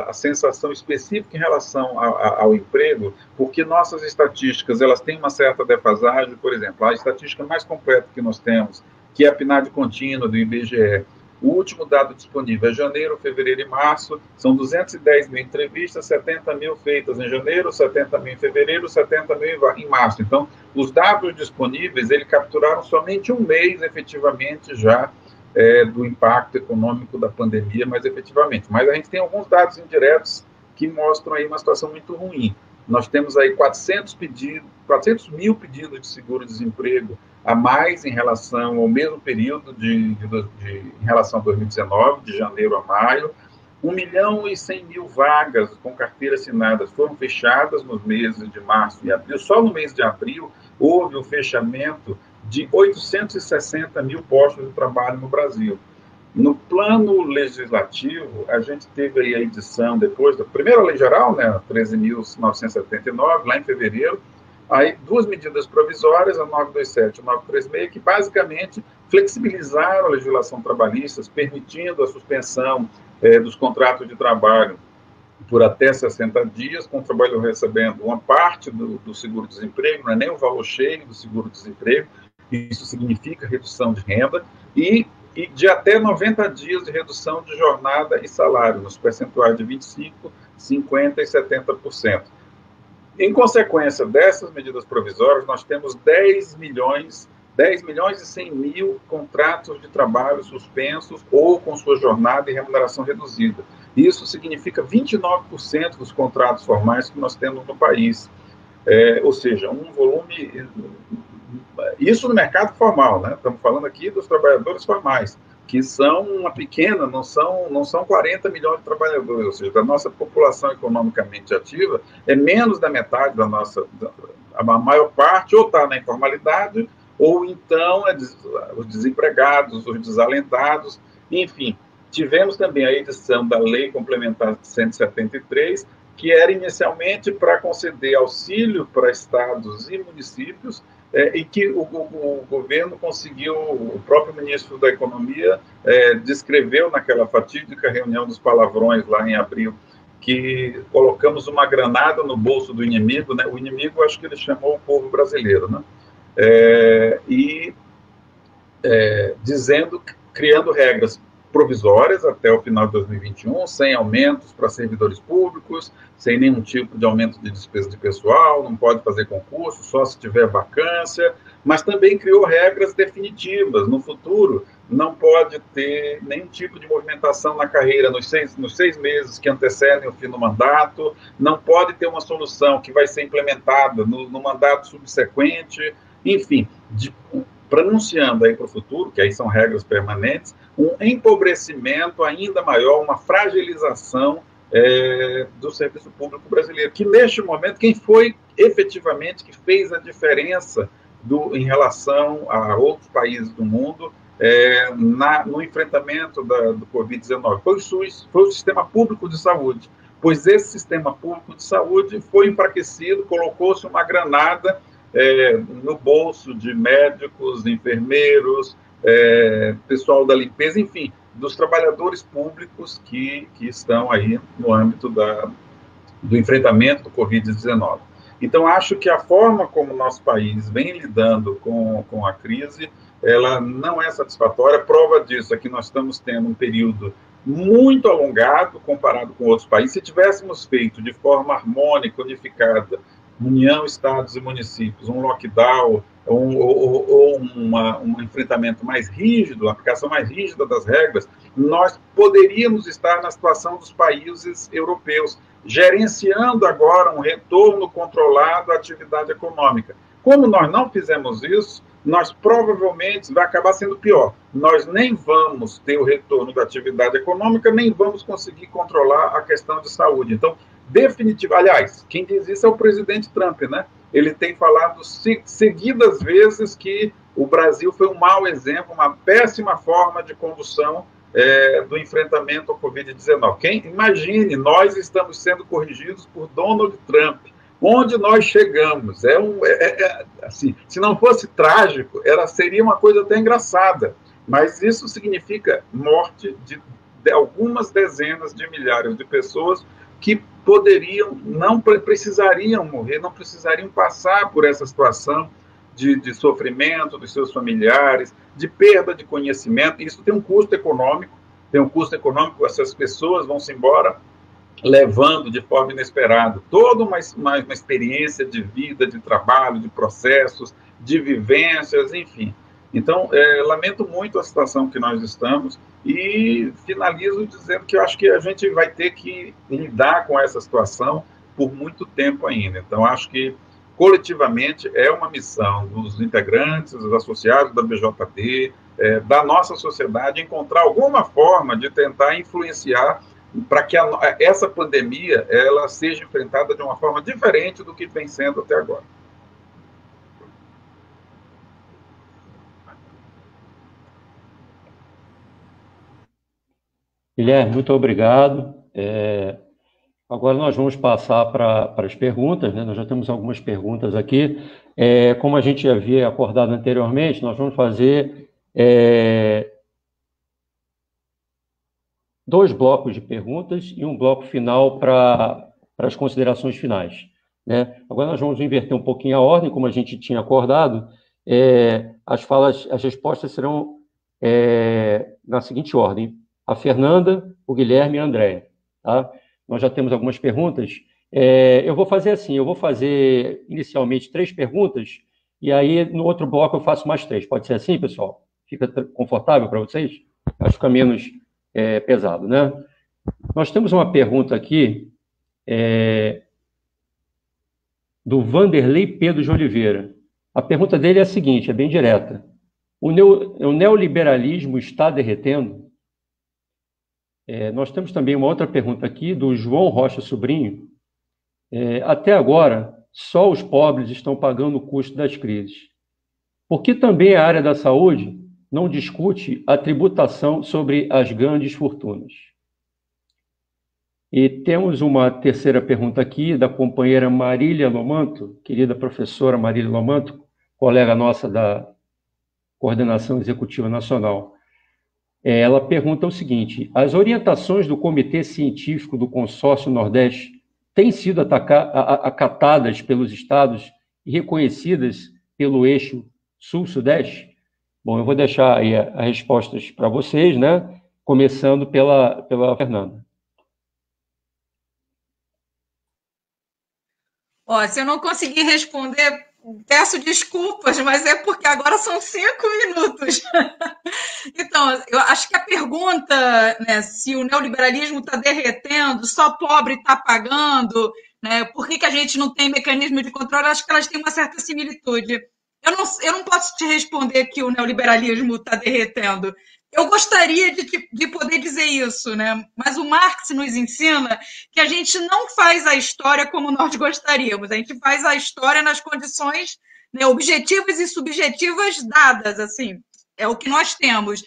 a sensação específica em relação ao emprego, porque nossas estatísticas elas têm uma certa defasagem. Por exemplo, a estatística mais completa que nós temos, que é a PNAD contínua do IBGE, o último dado disponível é janeiro, fevereiro e março, são 210 mil entrevistas, 70 mil feitas em janeiro, 70 mil em fevereiro, 70 mil em março. Então, os dados disponíveis, eles capturaram somente um mês, efetivamente, já do impacto econômico da pandemia, mais efetivamente. Mas a gente tem alguns dados indiretos que mostram aí uma situação muito ruim. Nós temos aí 400 mil pedidos de seguro-desemprego a mais em relação ao mesmo período em relação a 2019, de janeiro a maio. 1.100.000 vagas com carteira assinada foram fechadas nos meses de março e abril. Só no mês de abril houve o fechamento de 860 mil postos de trabalho no Brasil. No plano legislativo, a gente teve aí a edição, depois da primeira lei geral, né, 13.979, lá em fevereiro, aí duas medidas provisórias, a 927 e a 936, que basicamente flexibilizaram a legislação trabalhista, permitindo a suspensão dos contratos de trabalho por até 60 dias, com o trabalhador recebendo uma parte do seguro-desemprego, não é nem o valor cheio do seguro-desemprego, isso significa redução de renda, e de até 90 dias de redução de jornada e salário, nos percentuais de 25%, 50% e 70%. Em consequência dessas medidas provisórias, nós temos 10 milhões e 100 mil contratos de trabalho suspensos ou com sua jornada e remuneração reduzida. Isso significa 29% dos contratos formais que nós temos no país. Ou seja, um volume... Isso no mercado formal, né? Estamos falando aqui dos trabalhadores formais, que são uma pequena, não são 40 milhões de trabalhadores, ou seja, da nossa população economicamente ativa, é menos da metade da nossa... A maior parte ou está na informalidade, ou então os desempregados, os desalentados, enfim. Tivemos também a edição da Lei Complementar 173, que era inicialmente para conceder auxílio para estados e municípios, e que o governo conseguiu, o próprio ministro da Economia descreveu naquela fatídica reunião dos palavrões lá em abril, que colocamos uma granada no bolso do inimigo, né? O inimigo, acho que ele chamou o povo brasileiro, né? Dizendo, criando regras provisórias até o final de 2021, sem aumentos para servidores públicos, sem nenhum tipo de aumento de despesa de pessoal, não pode fazer concurso, só se tiver vacância, mas também criou regras definitivas. No futuro, não pode ter nenhum tipo de movimentação na carreira nos seis meses que antecedem o fim do mandato, não pode ter uma solução que vai ser implementada no mandato subsequente, enfim, pronunciando aí para o futuro, que aí são regras permanentes, um empobrecimento ainda maior, uma fragilização do serviço público brasileiro, que neste momento, quem foi efetivamente que fez a diferença em relação a outros países do mundo no enfrentamento do Covid-19? Foi o SUS, foi o Sistema Público de Saúde, pois esse Sistema Público de Saúde foi enfraquecido, colocou-se uma granada no bolso de médicos, enfermeiros, pessoal da limpeza, enfim, dos trabalhadores públicos que estão aí no âmbito do enfrentamento do Covid-19. Então, acho que a forma como o nosso país vem lidando com a crise, ela não é satisfatória. Prova disso é que nós estamos tendo um período muito alongado comparado com outros países. Se tivéssemos feito de forma harmônica, unificada, União, estados e municípios, um lockdown ou um enfrentamento mais rígido, a aplicação mais rígida das regras, nós poderíamos estar na situação dos países europeus, gerenciando agora um retorno controlado à atividade econômica. Como nós não fizemos isso, nós provavelmente vai acabar sendo pior. Nós nem vamos ter o retorno da atividade econômica, nem vamos conseguir controlar a questão de saúde. Então, definitivo, aliás, quem diz isso é o presidente Trump, né? Ele tem falado seguidas vezes que o Brasil foi um mau exemplo, uma péssima forma de condução do enfrentamento ao Covid-19. Imagine, nós estamos sendo corrigidos por Donald Trump. Onde nós chegamos? Assim, se não fosse trágico, seria uma coisa até engraçada, mas isso significa morte de algumas dezenas de milhares de pessoas que não precisariam morrer, não precisariam passar por essa situação de sofrimento dos seus familiares, de perda de conhecimento. Isso tem um custo econômico, essas pessoas vão se embora levando de forma inesperada toda uma experiência de vida, de trabalho, de processos, de vivências, enfim. Então, lamento muito a situação que nós estamos e finalizo dizendo que eu acho que a gente vai ter que lidar com essa situação por muito tempo ainda. Então, acho que, coletivamente, é uma missão dos integrantes, dos associados da BJD, da nossa sociedade, encontrar alguma forma de tentar influenciar para que essa pandemia ela seja enfrentada de uma forma diferente do que vem sendo até agora. Guilherme, muito obrigado. Agora nós vamos passar para as perguntas, né? Nós já temos algumas perguntas aqui. Como a gente havia acordado anteriormente, nós vamos fazer 2 blocos de perguntas e um bloco final para as considerações finais, né? Agora nós vamos inverter um pouquinho a ordem, como a gente tinha acordado. As respostas serão na seguinte ordem: a Fernanda, o Guilherme e a Andréia, tá? Nós já temos algumas perguntas. Eu vou fazer assim, eu vou fazer inicialmente 3 perguntas, e aí no outro bloco eu faço mais 3. Pode ser assim, pessoal? Fica confortável para vocês? Acho que fica menos pesado, né? Nós temos uma pergunta aqui do Vanderlei Pedro de Oliveira. A pergunta dele é a seguinte, é bem direta. O neoliberalismo está derretendo? Nós temos também uma outra pergunta aqui do João Rocha Sobrinho. Até agora, só os pobres estão pagando o custo das crises. Por que também a área da saúde não discute a tributação sobre as grandes fortunas? E temos uma terceira pergunta aqui da companheira Marília Lomanto, querida professora Marília Lomanto, colega nossa da Coordenação Executiva Nacional. Ela pergunta o seguinte: as orientações do Comitê Científico do Consórcio Nordeste têm sido acatadas pelos estados e reconhecidas pelo eixo Sul-Sudeste? Bom, eu vou deixar aí as respostas para vocês, né? Começando pela Fernanda. Se eu não conseguir responder, peço desculpas, mas é porque agora são 5 minutos. Então, eu acho que a pergunta, né, se o neoliberalismo está derretendo, só pobre está pagando, né, por que a gente não tem mecanismo de controle, acho que elas têm uma certa similitude. Eu não posso te responder que o neoliberalismo está derretendo. Eu gostaria de poder dizer isso, né? Mas o Marx nos ensina que a gente não faz a história como nós gostaríamos, a gente faz a história nas condições, né, objetivas e subjetivas dadas, assim, é o que nós temos.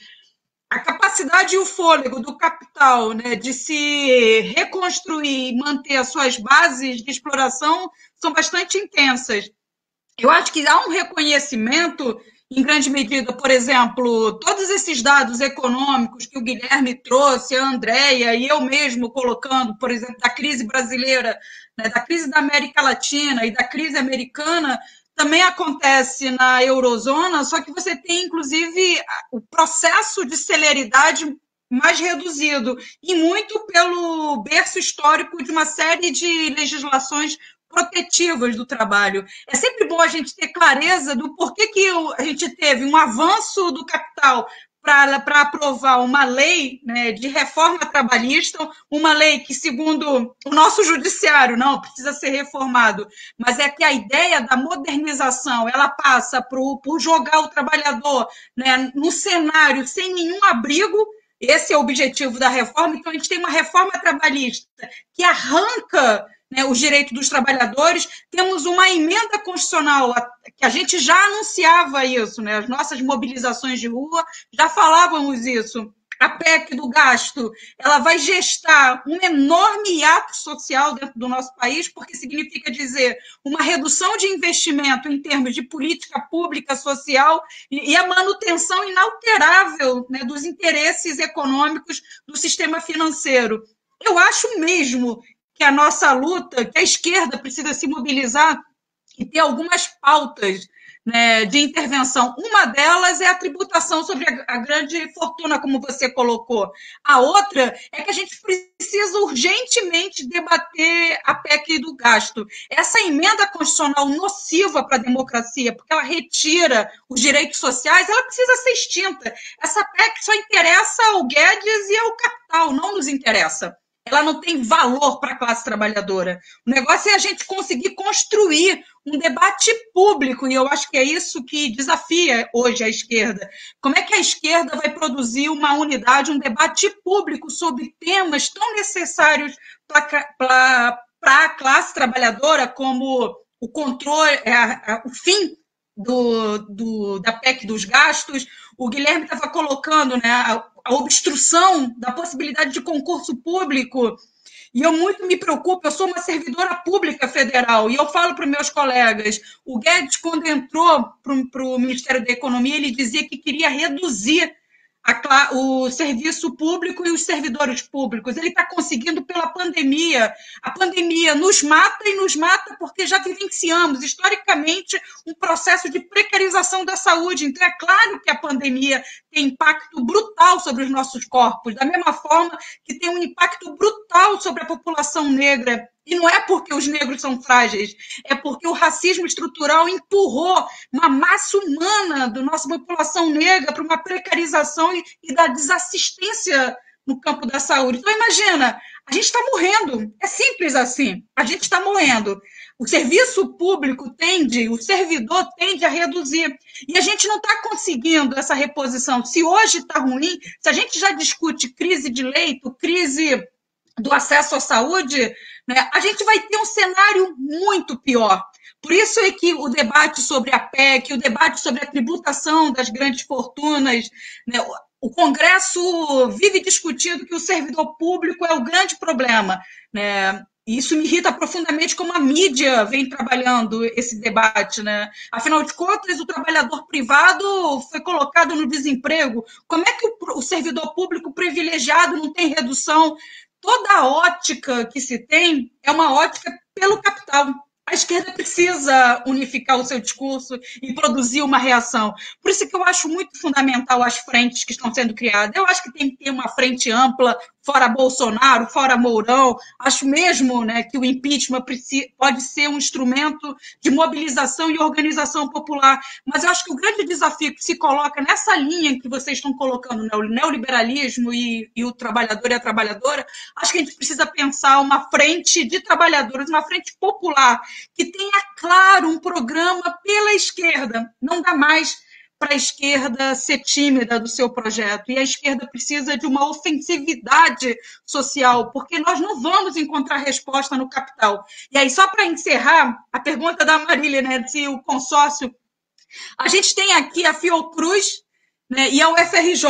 A capacidade e o fôlego do capital, né, de se reconstruir e manter as suas bases de exploração são bastante intensas. Eu acho que há um reconhecimento, em grande medida, por exemplo, todos esses dados econômicos que o Guilherme trouxe, a Andréia e eu mesmo colocando, por exemplo, da crise brasileira, né, da crise da América Latina e da crise americana, também acontece na eurozona, só que você tem, inclusive, o processo de celeridade mais reduzido, e muito pelo berço histórico de uma série de legislações protetivas do trabalho. É sempre bom a gente ter clareza do porquê que a gente teve um avanço do capital para aprovar uma lei, né, de reforma trabalhista, uma lei que, segundo o nosso judiciário, não precisa ser reformado, mas é que a ideia da modernização ela passa por jogar o trabalhador, né, no cenário sem nenhum abrigo. Esse é o objetivo da reforma. Então, a gente tem uma reforma trabalhista que arranca, né, os direitos dos trabalhadores. Temos uma emenda constitucional que a gente já anunciava isso, né? As nossas mobilizações de rua já falávamos isso. A PEC do gasto, ela vai gestar um enorme hiato social dentro do nosso país, porque significa dizer uma redução de investimento em termos de política pública social e a manutenção inalterável, né, dos interesses econômicos do sistema financeiro. Eu acho mesmo que a nossa luta, que a esquerda precisa se mobilizar e ter algumas pautas, né, de intervenção. Uma delas é a tributação sobre a grande fortuna, como você colocou. A outra é que a gente precisa urgentemente debater a PEC do gasto. Essa emenda constitucional nociva para a democracia, porque ela retira os direitos sociais, ela precisa ser extinta. Essa PEC só interessa ao Guedes e ao capital, não nos interessa. ela não tem valor para a classe trabalhadora. O negócio é a gente conseguir construir um debate público, e eu acho que é isso que desafia hoje a esquerda. Como é que a esquerda vai produzir uma unidade, um debate público sobre temas tão necessários para a classe trabalhadora, como o controle, o fim da PEC dos gastos? O Guilherme estava colocando, né, a obstrução da possibilidade de concurso público, e eu muito me preocupo, eu sou uma servidora pública federal, e eu falo para os meus colegas, o Guedes, quando entrou para o Ministério da Economia, ele dizia que queria reduzir o serviço público e os servidores públicos. Ele está conseguindo pela pandemia. A pandemia nos mata, e nos mata porque já vivenciamos, historicamente, um processo de precarização da saúde. Então, é claro que a pandemia tem impacto brutal sobre os nossos corpos, da mesma forma que tem um impacto brutal sobre a população negra. E não é porque os negros são frágeis, é porque o racismo estrutural empurrou uma massa humana da nossa população negra para uma precarização e da desassistência no campo da saúde. Então, imagina, a gente está morrendo, é simples assim, a gente está morrendo. O serviço público o servidor tende a reduzir. E a gente não está conseguindo essa reposição. Se hoje está ruim, se a gente já discute crise de leito, crise do acesso à saúde, né, a gente vai ter um cenário muito pior. Por isso é que o debate sobre a PEC, o debate sobre a tributação das grandes fortunas, né, o Congresso vive discutindo que o servidor público é o grande problema, né? E isso me irrita profundamente como a mídia vem trabalhando esse debate, né? Afinal de contas, o trabalhador privado foi colocado no desemprego. Como é que o servidor público privilegiado não tem redução? Toda a ótica que se tem é uma ótica pelo capital. A esquerda precisa unificar o seu discurso e produzir uma reação. Por isso que eu acho muito fundamental as frentes que estão sendo criadas. Eu acho que tem que ter uma frente ampla, fora Bolsonaro, fora Mourão. Acho mesmo, né, que o impeachment pode ser um instrumento de mobilização e organização popular. Mas eu acho que o grande desafio que se coloca nessa linha que vocês estão colocando, né, o neoliberalismo e o trabalhador e a trabalhadora, acho que a gente precisa pensar uma frente de trabalhadores, uma frente popular, que tenha, claro, um programa pela esquerda. Não dá mais para a esquerda ser tímida do seu projeto. E a esquerda precisa de uma ofensividade social, porque nós não vamos encontrar resposta no capital. E aí, só para encerrar, a pergunta da Marília, né, se o consórcio... A gente tem aqui a Fiocruz, né, e a UFRJ,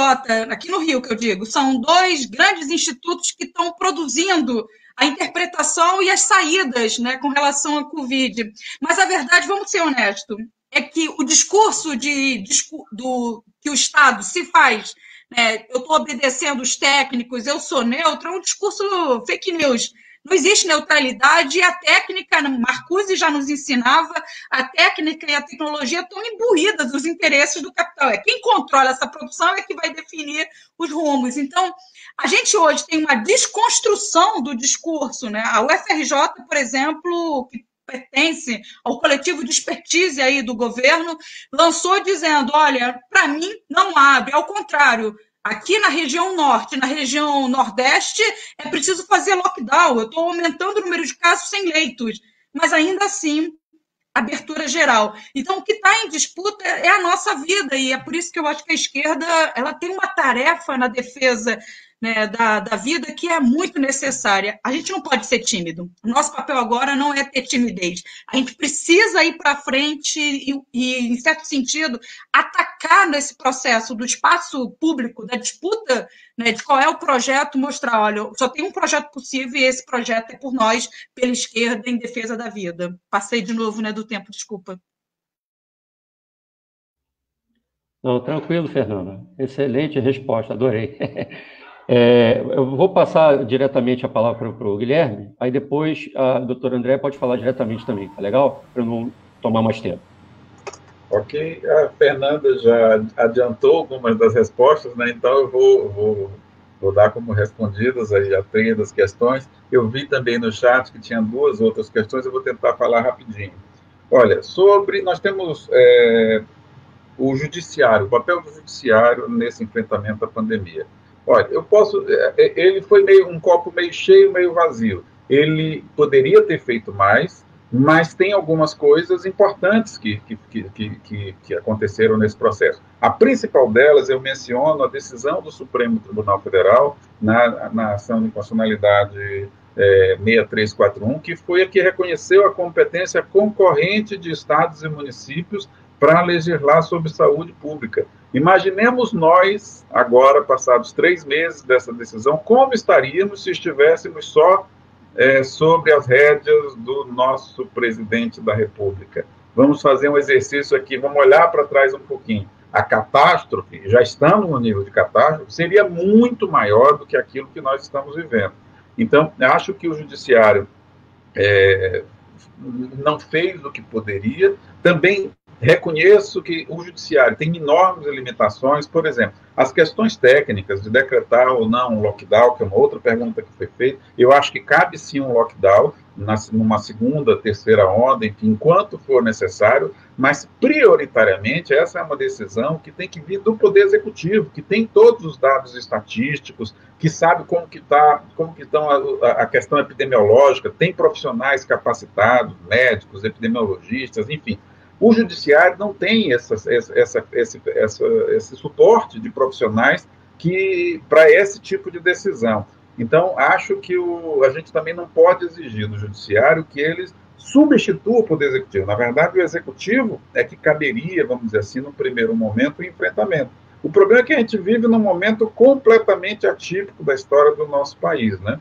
aqui no Rio, que eu digo, são dois grandes institutos que estão produzindo a interpretação e as saídas, né, com relação à Covid. Mas a verdade, vamos ser honestos, é que o discurso que o Estado se faz, né, eu estou obedecendo os técnicos, eu sou neutro, é um discurso fake news. Não existe neutralidade, e a técnica, Marcuse já nos ensinava, a técnica e a tecnologia estão imbuídas dos interesses do capital. É quem controla essa produção é que vai definir os rumos. Então, a gente hoje tem uma desconstrução do discurso, né? A UFRJ, por exemplo, que pertence ao coletivo de expertise aí do governo, lançou dizendo, olha, para mim não abre, ao contrário, aqui na região norte, na região nordeste, é preciso fazer lockdown, eu estou aumentando o número de casos sem leitos, mas ainda assim, abertura geral. Então, o que está em disputa é a nossa vida, e é por isso que eu acho que a esquerda ela tem uma tarefa na defesa, né, da vida que é muito necessária. A gente não pode ser tímido. O nosso papel agora não é ter timidez. A gente precisa ir para frente e, em certo sentido, atacar nesse processo do espaço público, da disputa, né, de qual é o projeto, mostrar, olha, só tem um projeto possível e esse projeto é por nós, pela esquerda, em defesa da vida. Passei de novo, né, do tempo, desculpa. Não, tranquilo, Fernanda. Excelente resposta, adorei. Eu vou passar diretamente a palavra para o Guilherme, aí depois a doutora André pode falar diretamente também, tá legal? Para não tomar mais tempo. Ok, a Fernanda já adiantou algumas das respostas, né? Então eu vou dar como respondidas aí a 3 das questões. Eu vi também no chat que tinha 2 outras questões, eu vou tentar falar rapidinho. Olha, nós temos o judiciário, o papel do judiciário nesse enfrentamento à pandemia. Olha, eu posso... Ele foi um copo meio cheio, meio vazio. Ele poderia ter feito mais, mas tem algumas coisas importantes que aconteceram nesse processo. A principal delas, eu menciono a decisão do Supremo Tribunal Federal na ação de inconstitucionalidade 6341, que foi a que reconheceu a competência concorrente de estados e municípios para legislar sobre saúde pública. Imaginemos nós, agora, passados 3 meses dessa decisão, como estaríamos se estivéssemos só sobre as rédeas do nosso presidente da República. Vamos fazer um exercício aqui, vamos olhar para trás um pouquinho. A catástrofe, já estando no nível de catástrofe, seria muito maior do que aquilo que nós estamos vivendo. Então, acho que o Judiciário não fez o que poderia. Também reconheço que o Judiciário tem enormes limitações, por exemplo, as questões técnicas de decretar ou não um lockdown, que é uma outra pergunta que foi feita, eu acho que cabe sim um lockdown, numa segunda, terceira onda, enfim, enquanto for necessário, mas prioritariamente essa é uma decisão que tem que vir do Poder Executivo, que tem todos os dados estatísticos, que sabe como que estão a questão epidemiológica, tem profissionais capacitados, médicos, epidemiologistas, enfim. O Judiciário não tem esse suporte de profissionais para esse tipo de decisão. Então, acho que a gente também não pode exigir do Judiciário que eles substituam o Poder Executivo. Na verdade, o Executivo é que caberia, vamos dizer assim, no primeiro momento, o enfrentamento. O problema é que a gente vive num momento completamente atípico da história do nosso país, né?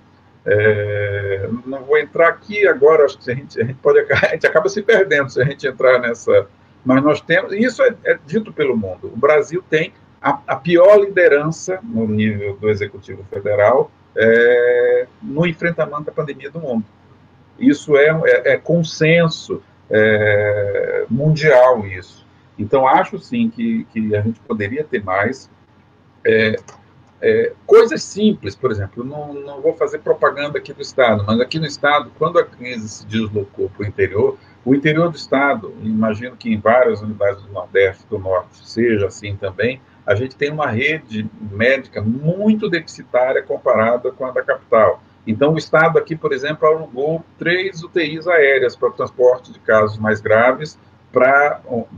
Não vou entrar aqui agora, acho que a gente acaba se perdendo se a gente entrar nessa... Mas nós temos... Isso é dito pelo mundo. O Brasil tem a pior liderança no nível do Executivo Federal no enfrentamento da pandemia do mundo. Isso é consenso mundial, isso. Então, acho, sim, que a gente poderia ter mais... coisas simples, por exemplo, não vou fazer propaganda aqui do Estado, mas aqui no Estado, quando a crise se deslocou para o interior do Estado, imagino que em várias unidades do Nordeste, do Norte, seja assim também, a gente tem uma rede médica muito deficitária comparada com a da capital. Então, o Estado aqui, por exemplo, alugou 3 UTIs aéreas para o transporte de casos mais graves,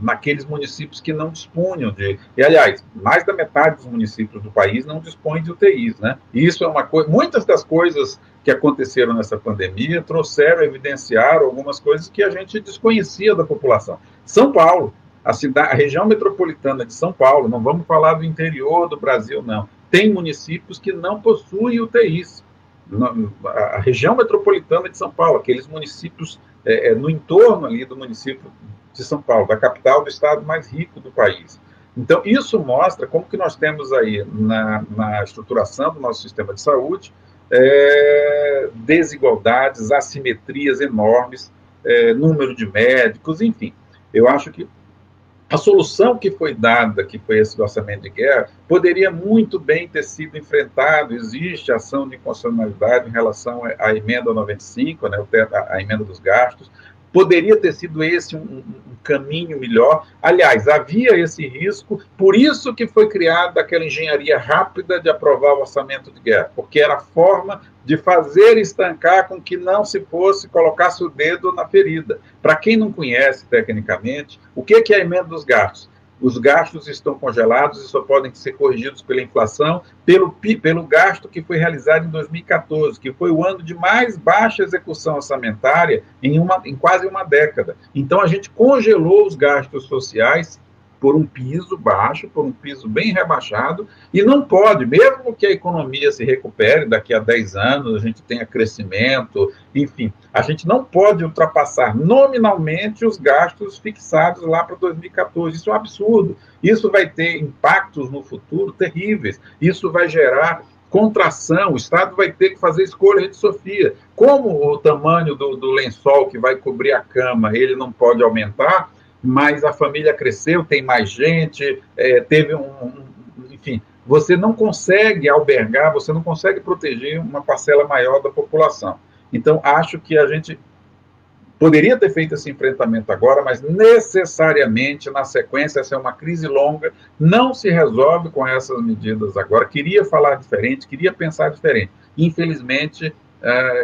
naqueles municípios que não dispunham de... E, aliás, mais da metade dos municípios do país não dispõem de UTIs, né? E isso é uma coisa... Muitas das coisas que aconteceram nessa pandemia evidenciaram algumas coisas que a gente desconhecia da população. São Paulo, a região metropolitana de São Paulo, não vamos falar do interior do Brasil, não. Tem municípios que não possuem UTIs. A região metropolitana de São Paulo, aqueles municípios no entorno ali do município de São Paulo, da capital do estado mais rico do país. Então, isso mostra como que nós temos aí, na estruturação do nosso sistema de saúde, desigualdades, assimetrias enormes, número de médicos, enfim. Eu acho que a solução que foi dada, que foi esse orçamento de guerra, poderia muito bem ter sido enfrentado. Existe ação de inconstitucionalidade em relação à emenda 95, né, a emenda dos gastos. Poderia ter sido esse um caminho melhor. Aliás, havia esse risco, por isso que foi criada aquela engenharia rápida de aprovar o orçamento de guerra, porque era a forma de fazer estancar com que não se colocasse o dedo na ferida. Para quem não conhece tecnicamente, o que é a emenda dos gastos? Os gastos estão congelados e só podem ser corrigidos pela inflação, pelo gasto que foi realizado em 2014, que foi o ano de mais baixa execução orçamentária em quase uma década. Então, a gente congelou os gastos sociais por um piso baixo, por um piso bem rebaixado, e não pode, mesmo que a economia se recupere daqui a 10 anos, a gente tenha crescimento, enfim, a gente não pode ultrapassar nominalmente os gastos fixados lá para 2014. Isso é um absurdo. Isso vai ter impactos no futuro terríveis. Isso vai gerar contração, o Estado vai ter que fazer escolha de Sofia. Como o tamanho do lençol que vai cobrir a cama, ele não pode aumentar, mas a família cresceu, tem mais gente, teve enfim, você não consegue albergar, você não consegue proteger uma parcela maior da população. Então, acho que a gente Poderia ter feito esse enfrentamento agora, mas necessariamente, na sequência, essa é uma crise longa, não se resolve com essas medidas agora. Queria falar diferente, queria pensar diferente. Infelizmente,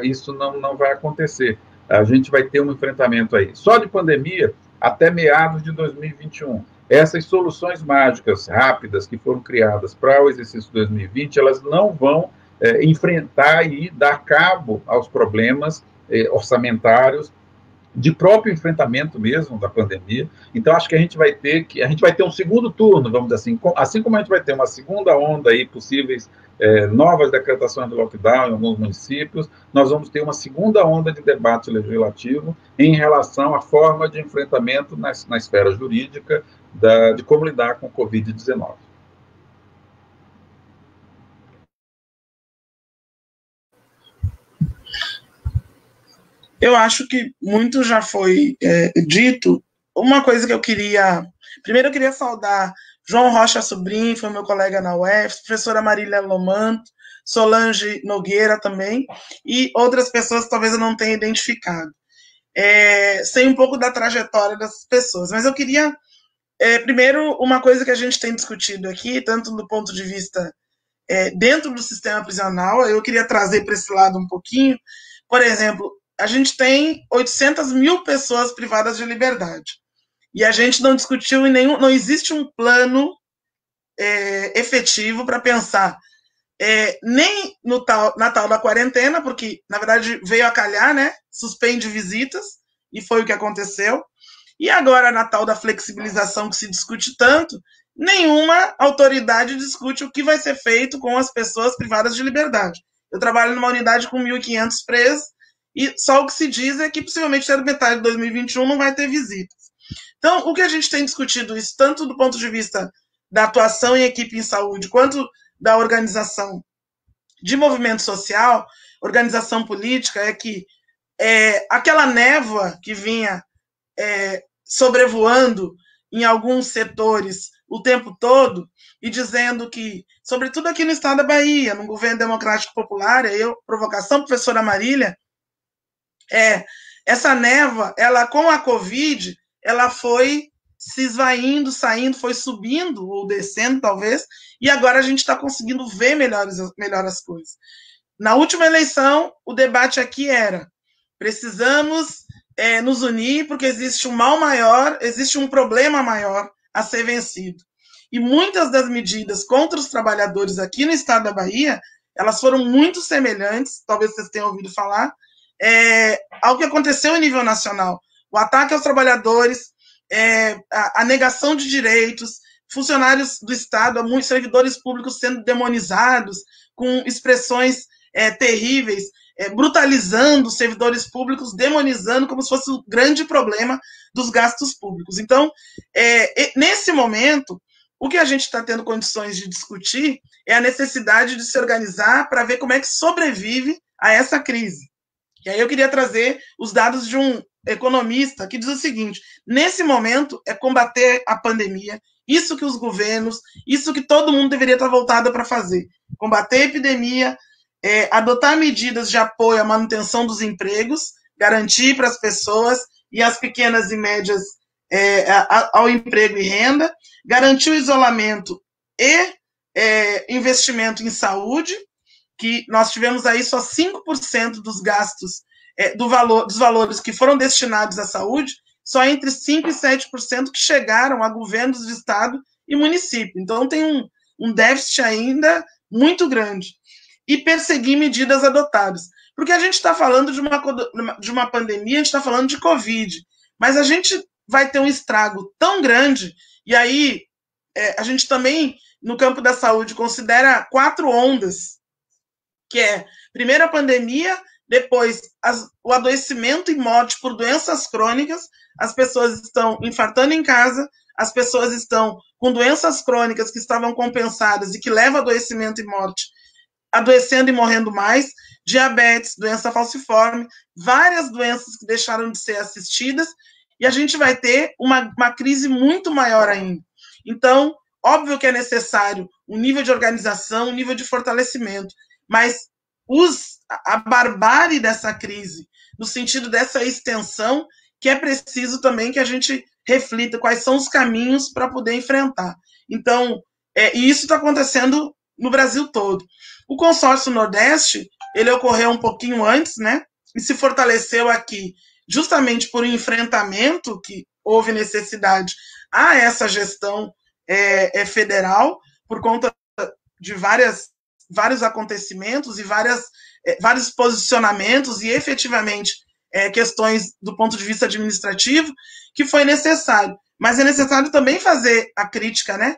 isso não vai acontecer. A gente vai ter um enfrentamento aí. Só de pandemia, até meados de 2021. Essas soluções mágicas rápidas que foram criadas para o exercício 2020, elas não vão enfrentar e dar cabo aos problemas orçamentários, de próprio enfrentamento mesmo da pandemia. Então, acho que a gente vai ter um segundo turno, vamos dizer assim como a gente vai ter uma segunda onda aí, possíveis novas decretações de lockdown em alguns municípios, nós vamos ter uma segunda onda de debate legislativo em relação à forma de enfrentamento na esfera jurídica de como lidar com o Covid-19. Eu acho que muito já foi dito. Uma coisa que eu queria... Primeiro, eu queria saudar João Rocha Sobrinho, foi meu colega na UF, professora Marília Lomanto, Solange Nogueira também, e outras pessoas que talvez eu não tenha identificado. Sei um pouco da trajetória dessas pessoas, mas eu queria... primeiro, uma coisa que a gente tem discutido aqui, tanto do ponto de vista dentro do sistema prisional, eu queria trazer para esse lado um pouquinho. Por exemplo, a gente tem 800 mil pessoas privadas de liberdade. E a gente não discutiu não existe um plano efetivo para pensar nem na tal da quarentena, porque, na verdade, veio a calhar, né? Suspende visitas, e foi o que aconteceu. E agora, na tal da flexibilização que se discute tanto, nenhuma autoridade discute o que vai ser feito com as pessoas privadas de liberdade. Eu trabalho numa unidade com 1.500 presos, e só o que se diz é que possivelmente até metade de 2021 não vai ter visitas. Então, o que a gente tem discutido isso, tanto do ponto de vista da atuação em equipe em saúde, quanto da organização de movimento social, organização política, é que aquela névoa que vinha sobrevoando em alguns setores o tempo todo e dizendo que, sobretudo aqui no estado da Bahia, no governo democrático popular, provocação, professora Marília, essa névoa, ela com a Covid, ela foi se esvaindo, saindo, foi subindo ou descendo, talvez, e agora a gente está conseguindo ver melhor as coisas. Na última eleição, o debate aqui era: precisamos nos unir porque existe um mal maior, existe um problema maior a ser vencido. E muitas das medidas contra os trabalhadores aqui no estado da Bahia, elas foram muito semelhantes, talvez vocês tenham ouvido falar, ao que aconteceu em nível nacional. O ataque aos trabalhadores, a negação de direitos, funcionários do Estado, muitos servidores públicos sendo demonizados, com expressões terríveis, brutalizando os servidores públicos, demonizando como se fosse o grande problema dos gastos públicos. Então, nesse momento, o que a gente está tendo condições de discutir é a necessidade de se organizar para ver como é que sobrevive a essa crise. E aí eu queria trazer os dados de um economista que diz o seguinte: nesse momento é combater a pandemia, isso que os governos, isso que todo mundo deveria estar voltado para fazer, combater a epidemia, adotar medidas de apoio à manutenção dos empregos, garantir para as pessoas e as pequenas e médias ao emprego e renda, garantir o isolamento e investimento em saúde, que nós tivemos aí só 5% dos gastos dos valores que foram destinados à saúde, só entre 5% e 7% que chegaram a governos de estado e município. Então tem um déficit ainda muito grande. E perseguir medidas adotadas. Porque a gente está falando de uma pandemia, a gente está falando de Covid, mas a gente vai ter um estrago tão grande, e aí a gente também, no campo da saúde, considera 4 ondas, que é, primeiro a pandemia, depois o adoecimento e morte por doenças crônicas, as pessoas estão infartando em casa, as pessoas estão com doenças crônicas que estavam compensadas e que levam a adoecimento e morte, adoecendo e morrendo mais, diabetes, doença falciforme, várias doenças que deixaram de ser assistidas, e a gente vai ter uma crise muito maior ainda. Então, óbvio que é necessário um nível de organização, um nível de fortalecimento, mas a barbárie dessa crise, no sentido dessa extensão, que é preciso também que a gente reflita quais são os caminhos para poder enfrentar. Então, e isso está acontecendo no Brasil todo. O consórcio Nordeste, ele ocorreu um pouquinho antes, né? E se fortaleceu aqui justamente por um enfrentamento que houve necessidade a essa gestão federal, por conta de vários acontecimentos e vários posicionamentos e efetivamente questões do ponto de vista administrativo que foi necessário. Mas é necessário também fazer a crítica, né?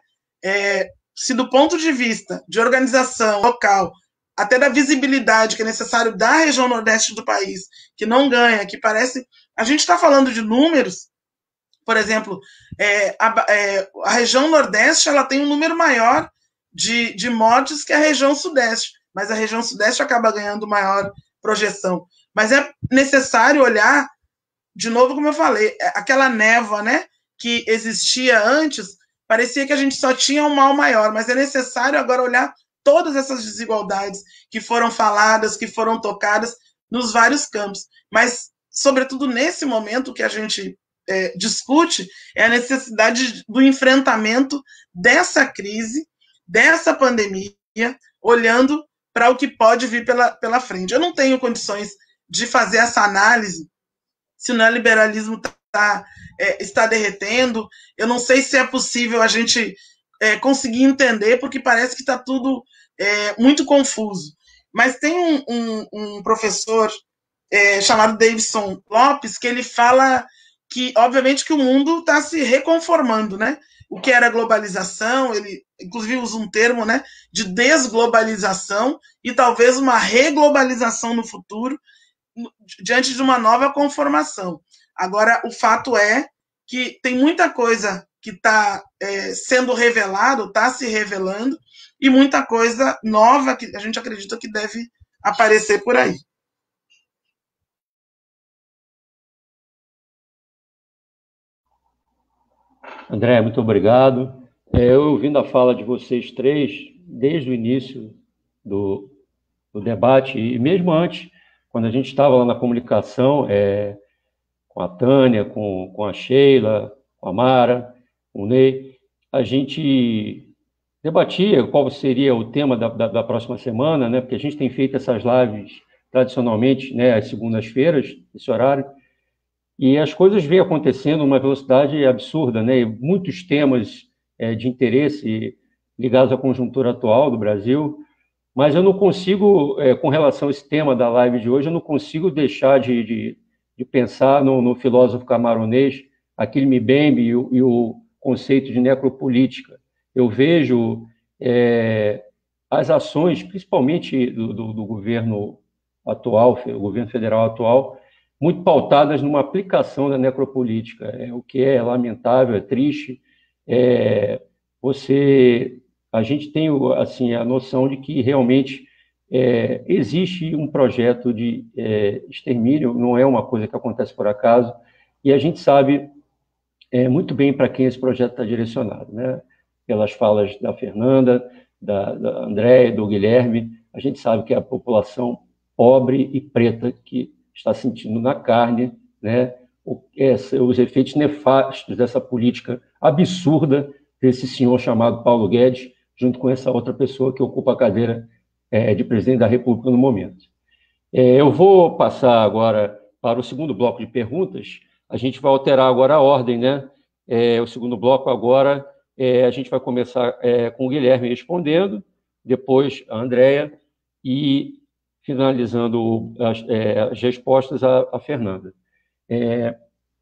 Se do ponto de vista de organização local, até da visibilidade que é necessário da região nordeste do país, que não ganha, que parece... A gente está falando de números, por exemplo, a região nordeste ela tem um número maior de mortes que a região sudeste, mas a região sudeste acaba ganhando maior projeção. Mas é necessário olhar, de novo, como eu falei, aquela névoa, né, que existia antes, parecia que a gente só tinha um mal maior, mas é necessário agora olhar todas essas desigualdades que foram faladas, que foram tocadas nos vários campos. Mas, sobretudo nesse momento que a gente discute, é a necessidade do enfrentamento dessa crise, dessa pandemia, olhando para o que pode vir pela frente. Eu não tenho condições de fazer essa análise se o neoliberalismo está derretendo. Eu não sei se é possível a gente conseguir entender, porque parece que está tudo muito confuso. Mas tem um professor chamado Davidson Lopes, que ele fala que, obviamente, que o mundo está se reconformando, né? O que era globalização, ele inclusive usa um termo, né, de desglobalização e talvez uma reglobalização no futuro, diante de uma nova conformação. Agora, o fato é que tem muita coisa que está sendo revelado, está se revelando, e muita coisa nova que a gente acredita que deve aparecer por aí. André, muito obrigado. Eu ouvindo a fala de vocês três, desde o início do debate, e mesmo antes, quando a gente estava lá na comunicação, com a Tânia, com a Sheila, com a Mara, com o Ney, a gente debatia qual seria o tema da próxima semana, né? Porque a gente tem feito essas lives tradicionalmente, né, às segundas-feiras, esse horário, e as coisas vêm acontecendo numa velocidade absurda, né? E muitos temas de interesse ligados à conjuntura atual do Brasil, mas eu não consigo, com relação a esse tema da live de hoje, eu não consigo deixar de pensar no filósofo camaronês, Achille Mbembe e o conceito de necropolítica. Eu vejo as ações, principalmente do governo atual, o governo federal atual, muito pautadas numa aplicação da necropolítica, o que é lamentável, é triste. A gente tem assim, a noção de que realmente existe um projeto de extermínio, não é uma coisa que acontece por acaso, e a gente sabe muito bem para quem esse projeto está direcionado, né? Pelas falas da Fernanda, da Andréia, do Guilherme, a gente sabe que é a população pobre e preta que está sentindo na carne, né, os efeitos nefastos dessa política absurda desse senhor chamado Paulo Guedes, junto com essa outra pessoa que ocupa a cadeira de presidente da República no momento. Eu vou passar agora para o segundo bloco de perguntas. A gente vai alterar agora a ordem, né? O segundo bloco agora, a gente vai começar com o Guilherme respondendo, depois a Andréia e finalizando as respostas a Fernanda.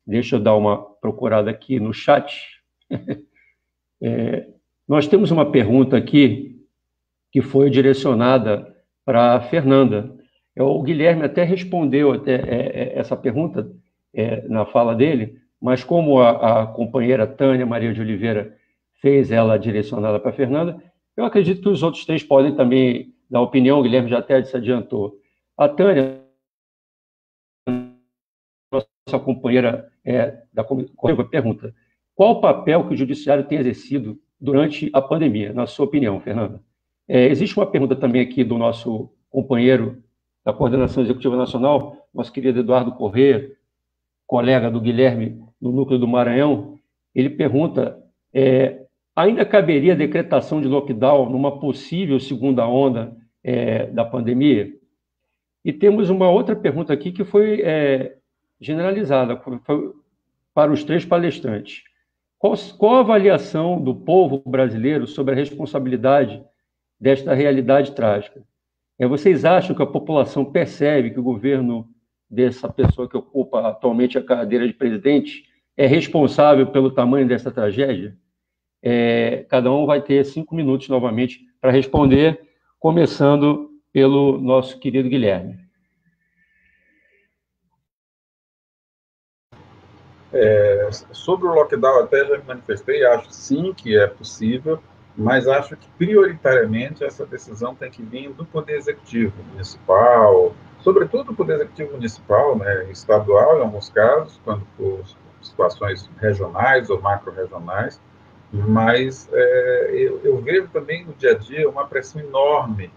Deixa eu dar uma procurada aqui no chat. Nós temos uma pergunta aqui que foi direcionada para a Fernanda. O Guilherme até respondeu essa pergunta na fala dele, mas como a companheira Tânia Maria de Oliveira fez ela direcionada para a Fernanda, eu acredito que os outros três podem também dar opinião. O Guilherme já até se adiantou. A Tânia, nossa companheira da comitiva, pergunta: qual o papel que o judiciário tem exercido durante a pandemia, na sua opinião, Fernanda? Existe uma pergunta também aqui do nosso companheiro da Coordenação Executiva Nacional, nosso querido Eduardo Corrêa, colega do Guilherme, no núcleo do Maranhão, ele pergunta, ainda caberia a decretação de lockdown numa possível segunda onda da pandemia? E temos uma outra pergunta aqui que foi generalizada para os três palestrantes. Qual a avaliação do povo brasileiro sobre a responsabilidade desta realidade trágica? Vocês acham que a população percebe que o governo dessa pessoa que ocupa atualmente a cadeira de presidente é responsável pelo tamanho dessa tragédia? Cada um vai ter 5 minutos novamente para responder, começando pelo nosso querido Guilherme. Sobre o lockdown, até já me manifestei, acho sim que é possível, mas acho que prioritariamente essa decisão tem que vir do Poder Executivo Municipal, sobretudo do Poder Executivo Municipal, né, estadual em alguns casos, quando for situações regionais ou macro-regionais, mas eu vejo também no dia a dia uma pressão enorme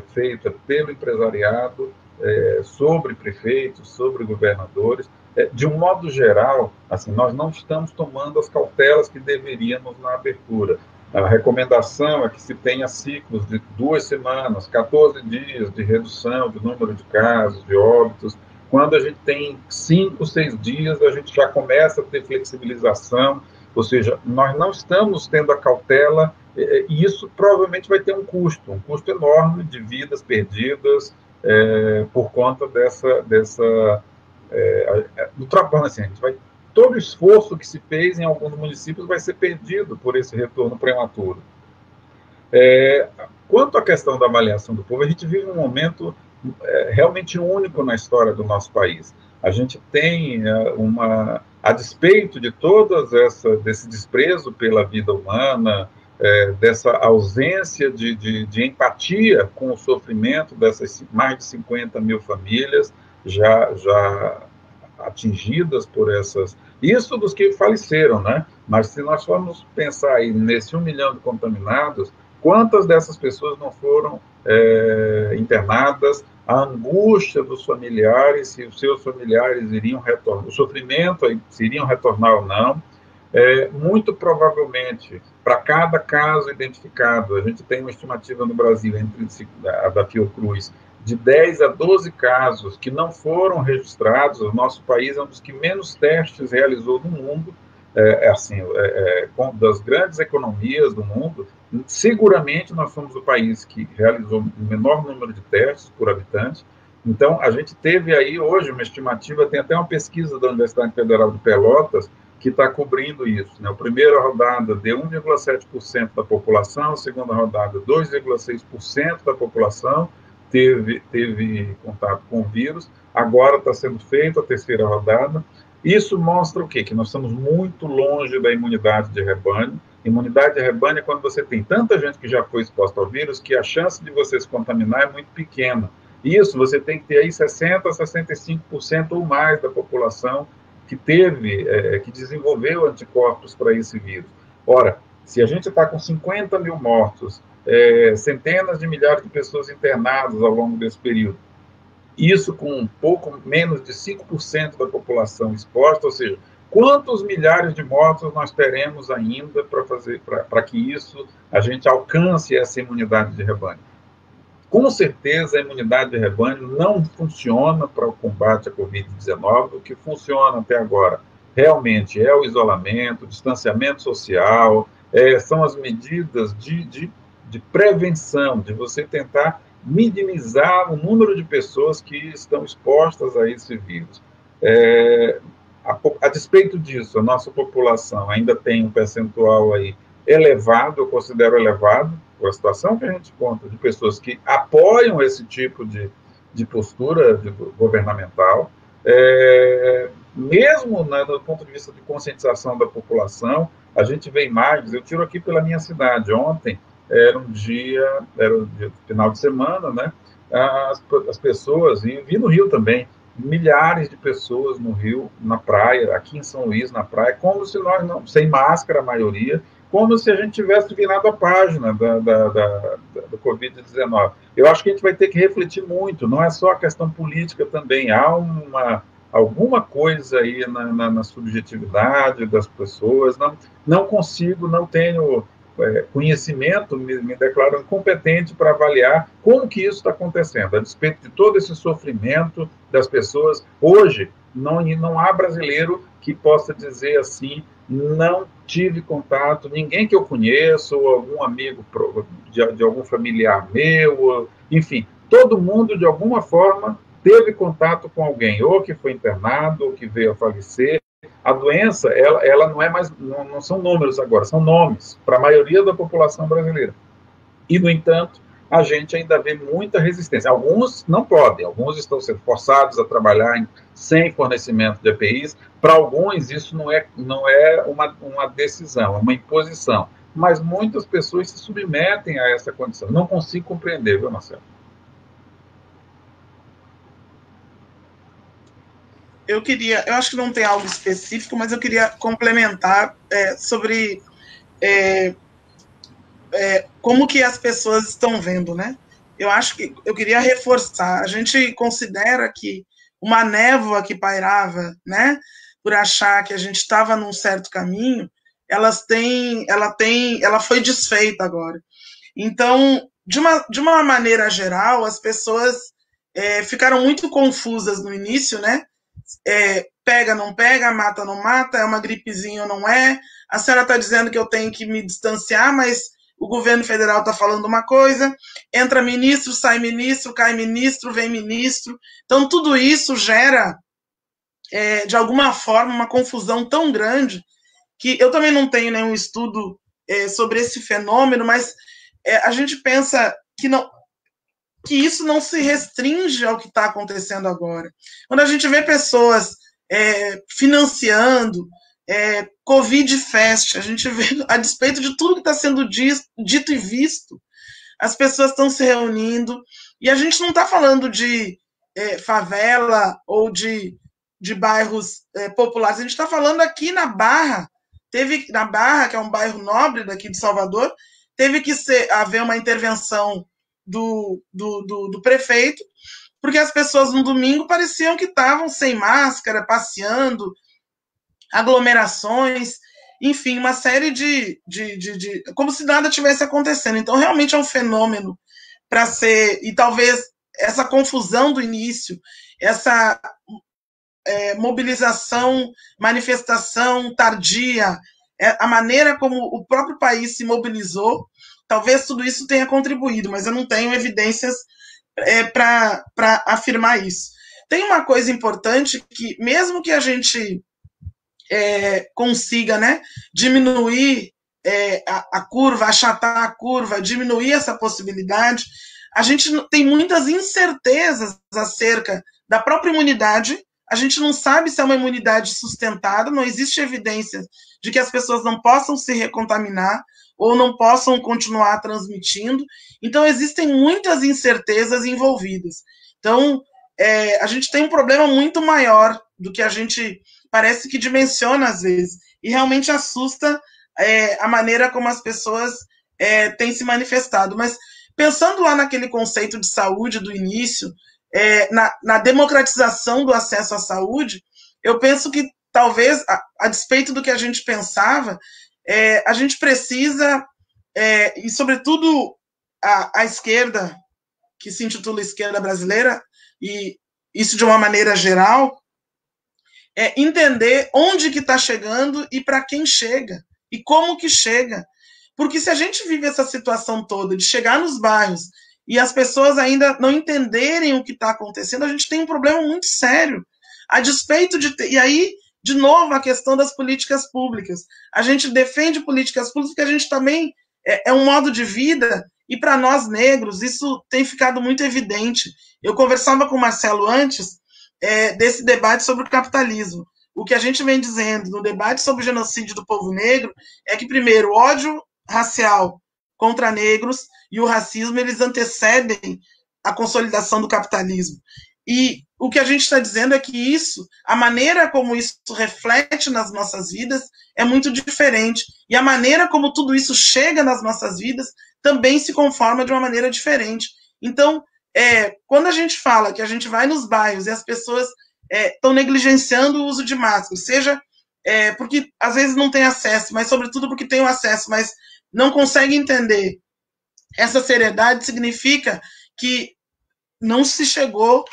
feita pelo empresariado sobre prefeitos, sobre governadores. De um modo geral, assim, nós não estamos tomando as cautelas que deveríamos na abertura. A recomendação é que se tenha ciclos de 2 semanas, 14 dias de redução do número de casos, de óbitos. Quando a gente tem 5, 6 dias, a gente já começa a ter flexibilização, ou seja, nós não estamos tendo a cautela, e isso provavelmente vai ter um custo enorme de vidas perdidas por conta do trabalho. Assim, todo o esforço que se fez em alguns municípios vai ser perdido por esse retorno prematuro. Quanto à questão da avaliação do povo, a gente vive um momento realmente único na história do nosso país. A gente tem a despeito de desse desprezo pela vida humana, dessa ausência de empatia com o sofrimento dessas mais de 50 mil famílias já atingidas por essas... Isso dos que faleceram, né? Mas se nós formos pensar aí nesse 1 milhão de contaminados, quantas dessas pessoas não foram internadas? A angústia dos familiares, se os seus familiares iriam retornar, o sofrimento, se iriam retornar ou não. Muito provavelmente, para cada caso identificado, a gente tem uma estimativa no Brasil, da Fiocruz, de 10 a 12 casos que não foram registrados. O nosso país é um dos que menos testes realizou no mundo, das grandes economias do mundo. Seguramente nós somos o país que realizou o menor número de testes por habitante. Então, a gente teve aí hoje uma estimativa, tem até uma pesquisa da Universidade Federal de Pelotas que está cobrindo isso, né? A primeira rodada deu 1,7% da população, a segunda rodada 2,6% da população teve contato com o vírus. Agora está sendo feita a terceira rodada. Isso mostra o quê? Que nós estamos muito longe da imunidade de rebanho. Imunidade de rebanho é quando você tem tanta gente que já foi exposta ao vírus que a chance de você se contaminar é muito pequena. Isso, você tem que ter aí 60% a 65% ou mais da população que desenvolveu anticorpos para esse vírus. Ora, se a gente está com 50 mil mortos, centenas de milhares de pessoas internadas ao longo desse período, isso com um pouco menos de 5% da população exposta, ou seja, quantos milhares de mortos nós teremos ainda para que a gente alcance essa imunidade de rebanho? Com certeza, a imunidade de rebanho não funciona para o combate à Covid-19. O que funciona até agora realmente é o isolamento, o distanciamento social, são as medidas de prevenção, de você tentar minimizar o número de pessoas que estão expostas a esse vírus. A despeito disso, a nossa população ainda tem um percentual aí elevado, eu considero elevado, por a situação que a gente conta de pessoas que apoiam esse tipo de postura governamental, mesmo do ponto de vista de conscientização da população, a gente vê imagens. Eu tiro aqui pela minha cidade. Ontem era um final de semana, né? As pessoas, e vi no Rio também, milhares de pessoas no Rio, na praia, aqui em São Luís, na praia, como se nós não, sem máscara, a maioria, como se a gente tivesse virado a página do Covid-19. Eu acho que a gente vai ter que refletir muito, não é só a questão política também, há alguma coisa aí na subjetividade das pessoas. Não consigo, não tenho conhecimento, me declaro incompetente para avaliar como que isso está acontecendo, a despeito de todo esse sofrimento das pessoas. Hoje, não há brasileiro que possa dizer assim, não tive contato, ninguém que eu conheço, ou algum amigo de algum familiar meu, enfim, todo mundo, de alguma forma, teve contato com alguém, ou que foi internado, ou que veio a falecer. A doença, ela não é mais, não são números agora, são nomes, para a maioria da população brasileira. E, no entanto, a gente ainda vê muita resistência. Alguns não podem, alguns estão sendo forçados a trabalhar sem fornecimento de EPIs. Para alguns, isso não é uma decisão, é uma imposição. Mas muitas pessoas se submetem a essa condição. Não consigo compreender, viu, Marcelo? Eu acho que não tem algo específico, mas eu queria complementar sobre como que as pessoas estão vendo, né? Eu acho que eu queria reforçar. A gente considera que uma névoa que pairava, né, por achar que a gente estava num certo caminho, ela foi desfeita agora. Então, de uma maneira geral, as pessoas ficaram muito confusas no início, né? Pega, não pega, mata, não mata, é uma gripezinha ou não é. A senhora está dizendo que eu tenho que me distanciar, mas o governo federal está falando uma coisa, entra ministro, sai ministro, cai ministro, vem ministro. Então, tudo isso gera, de alguma forma, uma confusão tão grande que eu também não tenho nenhum estudo sobre esse fenômeno, mas a gente pensa que isso não se restringe ao que está acontecendo agora. Quando a gente vê pessoas financiando Covid Fest, a gente vê, a despeito de tudo que está sendo dito e visto, as pessoas estão se reunindo, e a gente não está falando de favela ou de bairros populares, a gente está falando aqui na Barra, que é um bairro nobre daqui de Salvador, teve que haver uma intervenção do prefeito, porque as pessoas no domingo pareciam que estavam sem máscara, passeando, aglomerações, enfim, uma série de como se nada tivesse acontecendo. Então, realmente é um fenômeno para ser, e talvez essa confusão do início, essa mobilização, manifestação tardia, a maneira como o próprio país se mobilizou, talvez tudo isso tenha contribuído, mas eu não tenho evidências para afirmar isso. Tem uma coisa importante que, mesmo que a gente consiga, né, diminuir a curva, achatar a curva, diminuir essa possibilidade, a gente tem muitas incertezas acerca da própria imunidade. A gente não sabe se é uma imunidade sustentada, não existe evidência de que as pessoas não possam se recontaminar ou não possam continuar transmitindo. Então, existem muitas incertezas envolvidas. Então, a gente tem um problema muito maior do que a gente parece que dimensiona às vezes, e realmente assusta a maneira como as pessoas têm se manifestado. Mas, pensando lá naquele conceito de saúde do início, na democratização do acesso à saúde, eu penso que talvez, a despeito do que a gente pensava, a gente precisa, e sobretudo a esquerda, que se intitula esquerda brasileira, e isso de uma maneira geral, entender onde que está chegando e para quem chega, e como que chega. Porque se a gente vive essa situação toda de chegar nos bairros e as pessoas ainda não entenderem o que está acontecendo, a gente tem um problema muito sério. A despeito de e aí, de novo, a questão das políticas públicas. A gente defende políticas públicas porque a gente também é um modo de vida, e para nós negros isso tem ficado muito evidente. Eu conversava com o Marcelo antes desse debate sobre o capitalismo. O que a gente vem dizendo no debate sobre o genocídio do povo negro é que, primeiro, o ódio racial contra negros e o racismo, eles antecedem a consolidação do capitalismo. E o que a gente está dizendo é que isso, a maneira como isso reflete nas nossas vidas é muito diferente. E a maneira como tudo isso chega nas nossas vidas também se conforma de uma maneira diferente. Então, quando a gente fala que a gente vai nos bairros e as pessoas estão negligenciando o uso de máscara, seja porque às vezes não tem acesso, mas sobretudo porque tem o acesso, mas não consegue entender essa seriedade, significa que não se chegou,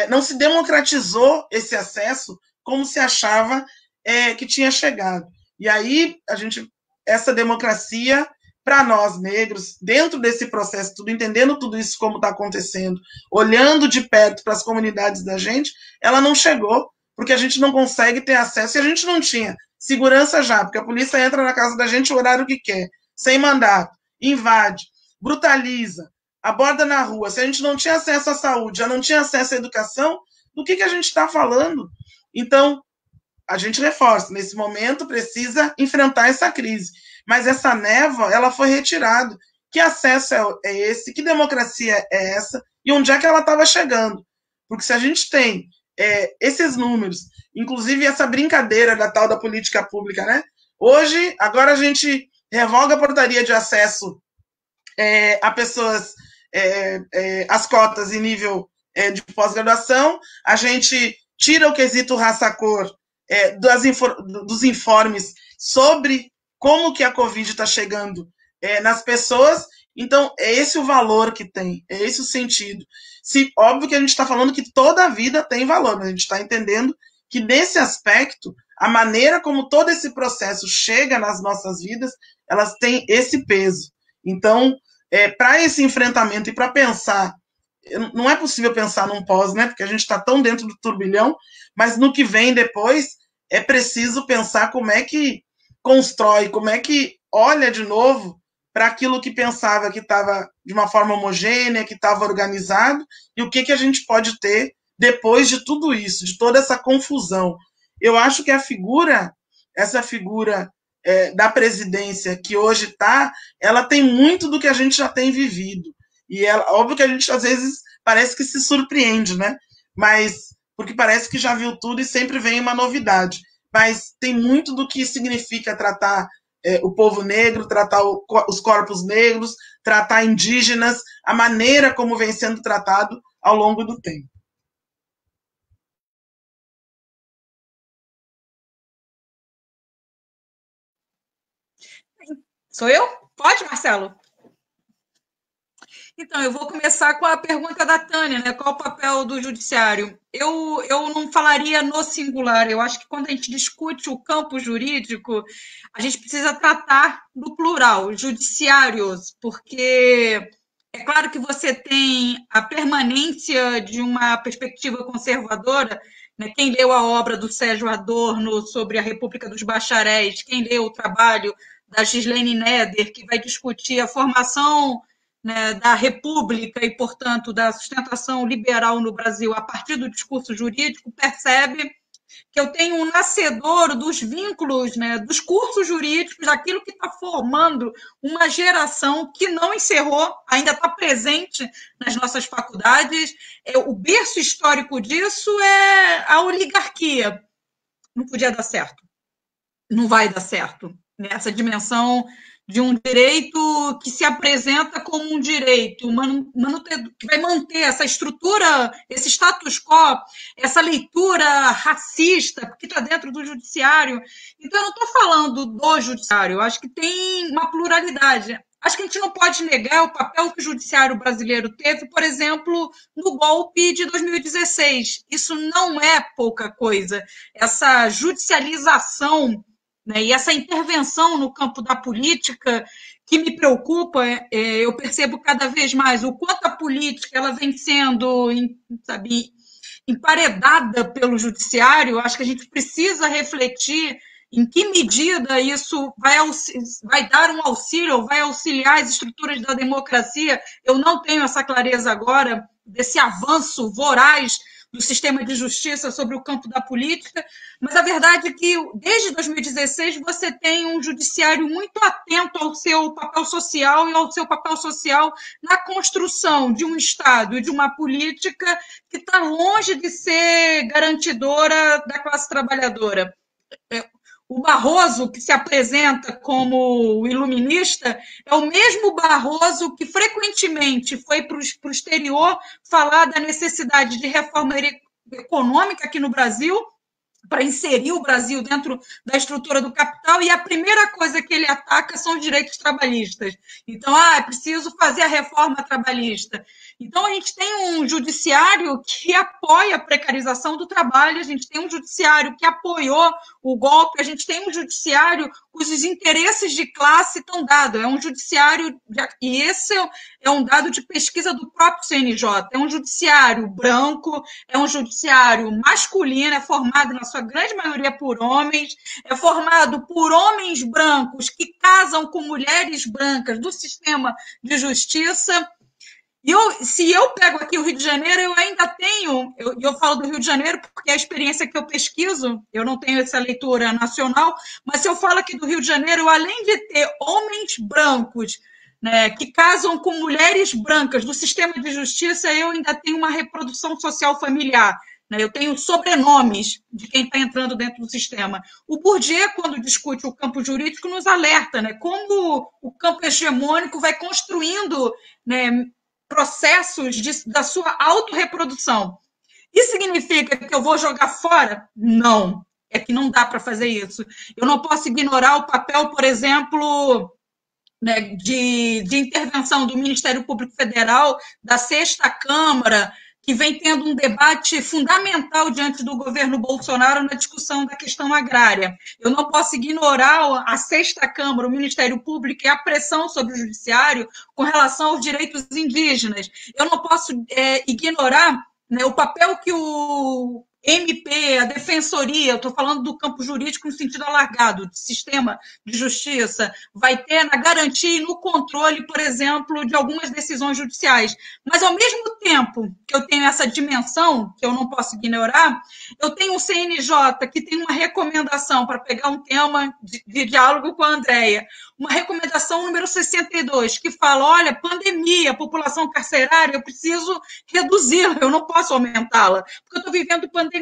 não se democratizou esse acesso como se achava que tinha chegado. E aí, essa democracia, para nós negros, dentro desse processo, tudo entendendo tudo isso como está acontecendo, olhando de perto para as comunidades da gente, ela não chegou, porque a gente não consegue ter acesso, e a gente não tinha segurança já, porque a polícia entra na casa da gente o horário que quer, sem mandato, invade, brutaliza, aborda na rua. Se a gente não tinha acesso à saúde, já não tinha acesso à educação, do que a gente está falando? Então, a gente reforça, nesse momento precisa enfrentar essa crise. Mas essa névoa, ela foi retirada. Que acesso é esse? Que democracia é essa? E onde é que ela estava chegando? Porque se a gente tem esses números, inclusive essa brincadeira da tal da política pública, né? Hoje, agora a gente revoga a portaria de acesso a pessoas, as cotas em nível de pós-graduação, a gente tira o quesito raça-cor dos informes sobre como que a Covid está chegando nas pessoas. Então, é esse o valor que tem, é esse o sentido. Óbvio que a gente está falando que toda a vida tem valor, mas a gente está entendendo que, nesse aspecto, a maneira como todo esse processo chega nas nossas vidas, elas têm esse peso. Então, para esse enfrentamento e para pensar, não é possível pensar num pós, né? Porque a gente está tão dentro do turbilhão, mas no que vem depois, é preciso pensar como é que constrói, como é que olha de novo para aquilo que pensava que estava de uma forma homogênea, que estava organizado, e o que a gente pode ter depois de tudo isso, de toda essa confusão. Eu acho que essa figura da presidência que hoje está, ela tem muito do que a gente já tem vivido. E óbvio que a gente, às vezes, parece que se surpreende, né? Mas, porque parece que já viu tudo e sempre vem uma novidade. Mas tem muito do que significa tratar o povo negro, tratar os corpos negros, tratar indígenas, a maneira como vem sendo tratado ao longo do tempo. Sou eu? Pode, Marcelo? Então, eu vou começar com a pergunta da Tânia, né? Qual o papel do judiciário? Eu não falaria no singular. Eu acho que quando a gente discute o campo jurídico, a gente precisa tratar do plural, judiciários, porque é claro que você tem a permanência de uma perspectiva conservadora, né? Quem leu a obra do Sérgio Adorno sobre a República dos Bacharéis, quem leu o trabalho da Ghislaine Neder, que vai discutir a formação, né, da República e, portanto, da sustentação liberal no Brasil a partir do discurso jurídico, percebe que eu tenho um nascedor dos vínculos, né, dos cursos jurídicos, daquilo que está formando uma geração que não encerrou, ainda está presente nas nossas faculdades. O berço histórico disso é a oligarquia. Não podia dar certo. Não vai dar certo. Nessa dimensão de um direito que se apresenta como um direito, que vai manter essa estrutura, esse status quo, essa leitura racista que está dentro do judiciário. Então, eu não estou falando do judiciário, eu acho que tem uma pluralidade. Acho que a gente não pode negar o papel que o judiciário brasileiro teve, por exemplo, no golpe de 2016. Isso não é pouca coisa. Essa judicialização, né, e essa intervenção no campo da política que me preocupa, eu percebo cada vez mais o quanto a política ela vem sendo, sabe, emparedada pelo judiciário. Acho que a gente precisa refletir em que medida isso vai dar um auxílio, vai auxiliar as estruturas da democracia. Eu não tenho essa clareza agora desse avanço voraz do sistema de justiça sobre o campo da política, mas a verdade é que, desde 2016, você tem um judiciário muito atento ao seu papel social e ao seu papel social na construção de um Estado e de uma política que está longe de ser garantidora da classe trabalhadora. O Barroso, que se apresenta como o iluminista, é o mesmo Barroso que frequentemente foi para o exterior falar da necessidade de reforma econômica aqui no Brasil, para inserir o Brasil dentro da estrutura do capital, e a primeira coisa que ele ataca são os direitos trabalhistas. Então, é preciso fazer a reforma trabalhista. Então, a gente tem um judiciário que apoia a precarização do trabalho, a gente tem um judiciário que apoiou o golpe, a gente tem um judiciário cujos interesses de classe estão dados. É um judiciário, e esse é um dado de pesquisa do próprio CNJ, é um judiciário branco, é um judiciário masculino, é formado na sua grande maioria por homens, é formado por homens brancos que casam com mulheres brancas do sistema de justiça. E se eu pego aqui o Rio de Janeiro, eu ainda tenho, eu falo do Rio de Janeiro porque é a experiência que eu pesquiso, eu não tenho essa leitura nacional, mas se eu falo aqui do Rio de Janeiro, além de ter homens brancos, né, que casam com mulheres brancas do sistema de justiça, eu ainda tenho uma reprodução social familiar. Né, eu tenho sobrenomes de quem está entrando dentro do sistema. O Bourdieu, quando discute o campo jurídico, nos alerta, né, como o campo hegemônico vai construindo, né, processos da sua autorreprodução. Isso significa que eu vou jogar fora? Não. É que não dá para fazer isso. Eu não posso ignorar o papel, por exemplo, né, de intervenção do Ministério Público Federal, da Sexta Câmara, que vem tendo um debate fundamental diante do governo Bolsonaro na discussão da questão agrária. Eu não posso ignorar a Sexta Câmara, o Ministério Público e a pressão sobre o Judiciário com relação aos direitos indígenas. Eu não posso ignorar, né, o papel que o MP, a Defensoria, eu estou falando do campo jurídico no sentido alargado, de sistema de justiça, vai ter na garantia e no controle, por exemplo, de algumas decisões judiciais. Mas, ao mesmo tempo que eu tenho essa dimensão, que eu não posso ignorar, eu tenho um CNJ que tem uma recomendação, para pegar um tema de diálogo com a Andréia, uma recomendação número 62, que fala, olha, pandemia, população carcerária, eu preciso reduzi-la, eu não posso aumentá-la, porque eu estou vivendo pandemia.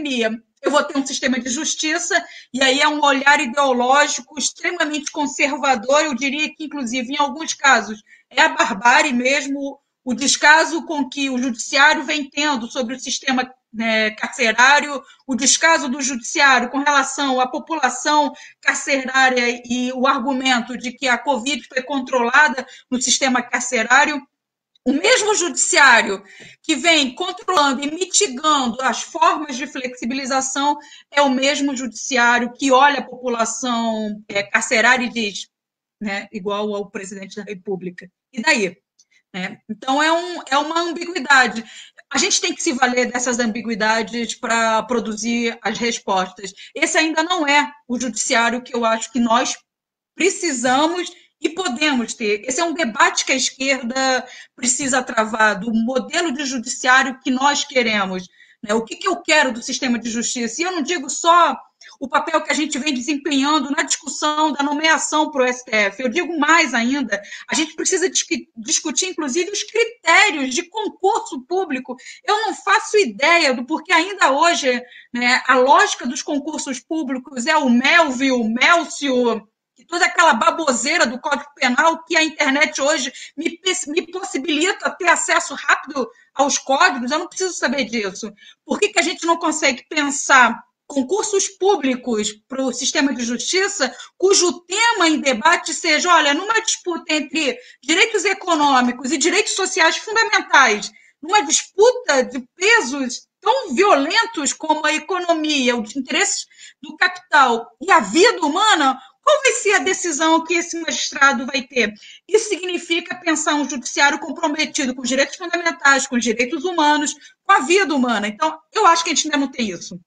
Eu vou ter um sistema de justiça, e aí é um olhar ideológico extremamente conservador, eu diria que, inclusive, em alguns casos, é a barbárie mesmo, o descaso com que o judiciário vem tendo sobre o sistema, né, carcerário, o descaso do judiciário com relação à população carcerária e o argumento de que a Covid foi controlada no sistema carcerário. O mesmo judiciário que vem controlando e mitigando as formas de flexibilização é o mesmo judiciário que olha a população carcerária e diz, né, igual ao presidente da República. E daí? Então, é uma ambiguidade. A gente tem que se valer dessas ambiguidades para produzir as respostas. Esse ainda não é o judiciário que eu acho que nós precisamos e podemos ter. Esse é um debate que a esquerda precisa travar, do modelo de judiciário que nós queremos. Né? O que eu quero do sistema de justiça? E eu não digo só o papel que a gente vem desempenhando na discussão da nomeação para o STF. Eu digo mais ainda, a gente precisa discutir, inclusive, os critérios de concurso público. Eu não faço ideia do porquê ainda hoje, né, a lógica dos concursos públicos é o Melville, o Mélcio, toda aquela baboseira do Código Penal que a internet hoje me possibilita ter acesso rápido aos códigos. Eu não preciso saber disso. Por que a gente não consegue pensar concursos públicos para o sistema de justiça, cujo tema em debate seja, olha, numa disputa entre direitos econômicos e direitos sociais fundamentais, numa disputa de pesos tão violentos como a economia, os interesses do capital e a vida humana, qual vai ser a decisão que esse magistrado vai ter? Isso significa pensar um judiciário comprometido com os direitos fundamentais, com os direitos humanos, com a vida humana. Então, eu acho que a gente ainda não tem isso.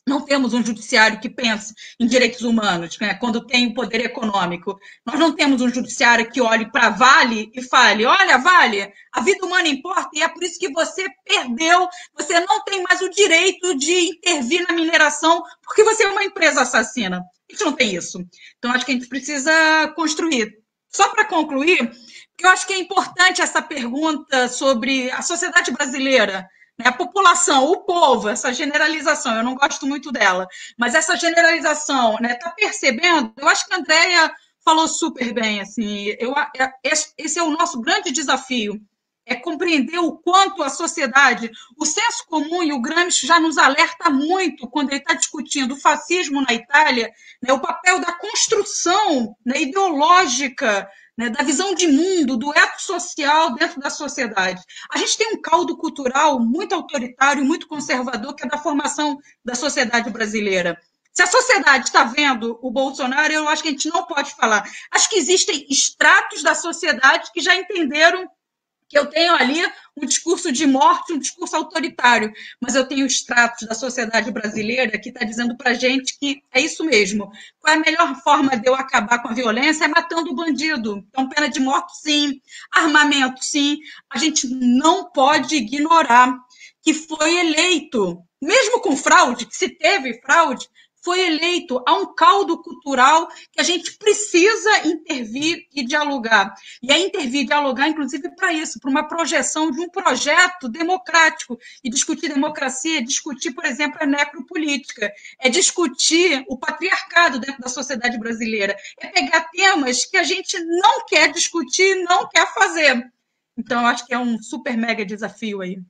Não temos um judiciário que pense em direitos humanos, né, quando tem o poder econômico. Nós não temos um judiciário que olhe para a Vale e fale, olha, Vale, a vida humana importa e é por isso que você perdeu, você não tem mais o direito de intervir na mineração porque você é uma empresa assassina. A gente não tem isso. Então, acho que a gente precisa construir. Só para concluir, porque eu acho que é importante essa pergunta sobre a sociedade brasileira, a população, o povo, essa generalização, eu não gosto muito dela, mas essa generalização, está percebendo? Eu acho que a Andréia falou super bem, assim, esse é o nosso grande desafio, é compreender o quanto a sociedade, o senso comum, e o Gramsci já nos alerta muito quando ele está discutindo o fascismo na Itália, né, o papel da construção, né, ideológica, né, da visão de mundo, do eto social dentro da sociedade. A gente tem um caldo cultural muito autoritário, muito conservador, que é da formação da sociedade brasileira. Se a sociedade está vendo o Bolsonaro, eu acho que a gente não pode falar. Acho que existem estratos da sociedade que já entenderam que eu tenho ali um discurso de morte, um discurso autoritário, mas eu tenho estratos da sociedade brasileira que está dizendo para a gente que é isso mesmo. Qual é a melhor forma de eu acabar com a violência? É matando o bandido. Então, pena de morte, sim. Armamento, sim. A gente não pode ignorar que foi eleito, mesmo com fraude, que se teve fraude, foi eleito. Há um caldo cultural que a gente precisa intervir e dialogar. E é intervir e dialogar, inclusive, para isso, para uma projeção de um projeto democrático. E discutir democracia é discutir, por exemplo, a necropolítica, é discutir o patriarcado dentro da sociedade brasileira, é pegar temas que a gente não quer discutir, não quer fazer. Então, eu acho que é um super mega desafio aí.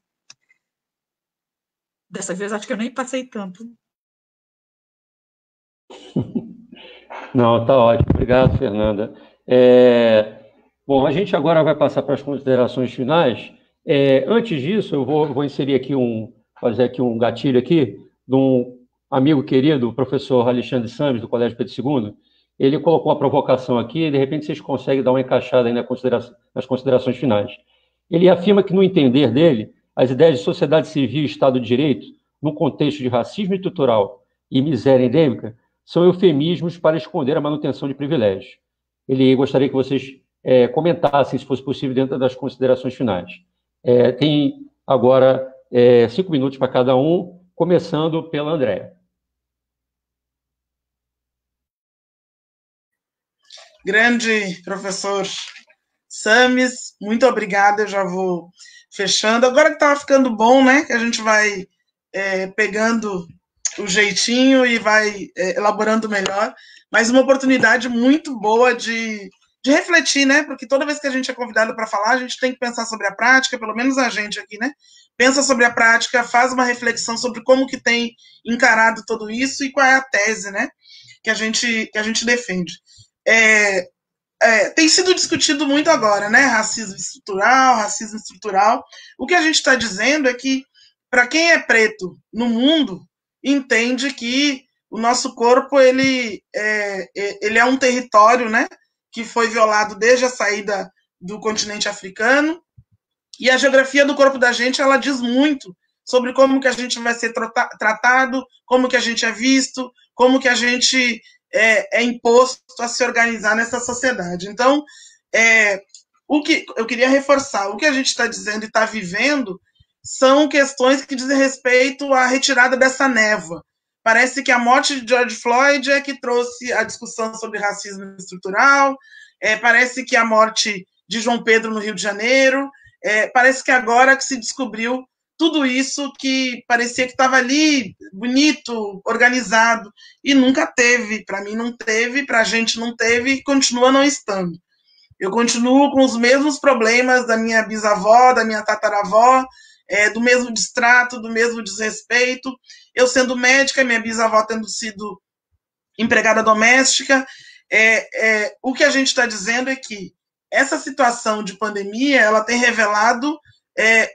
Dessa vez, acho que eu nem passei tanto. Não, tá ótimo. Obrigado, Fernanda. Bom, a gente agora vai passar para as considerações finais. Antes disso, eu vou inserir aqui fazer aqui um gatilho aqui de um amigo querido, o professor Alexandre Sames, do Colégio Pedro II. Ele colocou uma provocação aqui e, de repente, vocês conseguem dar uma encaixada aí nas considerações finais. Ele afirma que, no entender dele, as ideias de sociedade civil e Estado de Direito, no contexto de racismo estrutural e miséria endêmica, são eufemismos para esconder a manutenção de privilégios. Ele gostaria que vocês comentassem, se fosse possível, dentro das considerações finais. Tem agora 5 minutos para cada um, começando pela Andréa. Grande professor Sames, muito obrigada, eu já vou fechando. Agora que estava ficando bom, né, que a gente vai pegando o jeitinho e vai elaborando melhor, mas uma oportunidade muito boa de refletir, né? Porque toda vez que a gente é convidado para falar, a gente tem que pensar sobre a prática, pelo menos a gente aqui, né? Pensa sobre a prática, faz uma reflexão sobre como que tem encarado tudo isso e qual é a tese, né? Que a gente defende. Tem sido discutido muito agora, né? Racismo estrutural. O que a gente está dizendo é que, para quem é preto no mundo, entende que o nosso corpo ele é um território, né, que foi violado desde a saída do continente africano, e a geografia do corpo da gente ela diz muito sobre como que a gente vai ser tratado, como que a gente é visto, como que a gente é imposto a se organizar nessa sociedade. Então, o que eu queria reforçar, o que a gente está dizendo e está vivendo são questões que dizem respeito à retirada dessa névoa. Parece que a morte de George Floyd é que trouxe a discussão sobre racismo estrutural, parece que a morte de João Pedro no Rio de Janeiro, parece que agora que se descobriu tudo isso que parecia que estava ali, bonito, organizado, e nunca teve. Para mim não teve, para a gente não teve, e continua não estando. Eu continuo com os mesmos problemas da minha bisavó, da minha tataravó, do mesmo distrato, do mesmo desrespeito. Eu sendo médica, minha bisavó tendo sido empregada doméstica. O que a gente está dizendo é que essa situação de pandemia ela tem revelado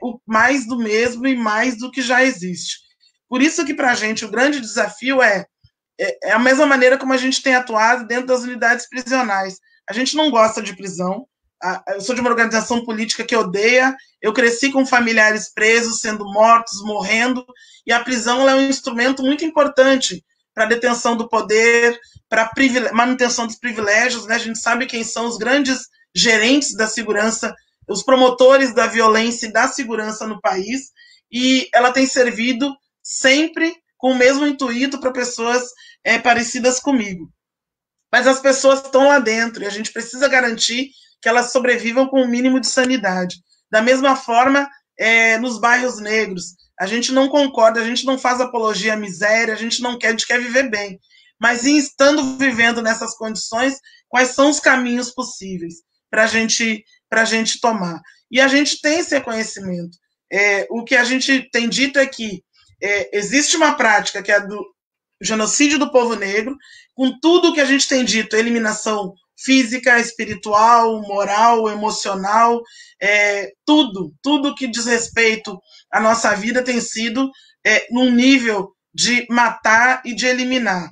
o mais do mesmo e mais do que já existe. Por isso que, para a gente, o grande desafio é a mesma maneira como a gente tem atuado dentro das unidades prisionais. A gente não gosta de prisão. Eu sou de uma organização política que odeia. Eu cresci com familiares presos, sendo mortos, morrendo, e a prisão é um instrumento muito importante para a detenção do poder, para a manutenção dos privilégios, né? A gente sabe quem são os grandes gerentes da segurança, os promotores da violência e da segurança no país, e ela tem servido sempre com o mesmo intuito para pessoas parecidas comigo. Mas as pessoas estão lá dentro, e a gente precisa garantir que elas sobrevivam com o mínimo de sanidade. Da mesma forma, nos bairros negros, a gente não concorda, a gente não faz apologia à miséria, a gente quer viver bem. Mas, estando vivendo nessas condições, quais são os caminhos possíveis para a gente tomar? e a gente tem esse reconhecimento. O que a gente tem dito é que existe uma prática que é do genocídio do povo negro, com tudo que a gente tem dito, eliminação física, espiritual, moral, emocional, tudo que diz respeito à nossa vida tem sido num nível de matar e de eliminar,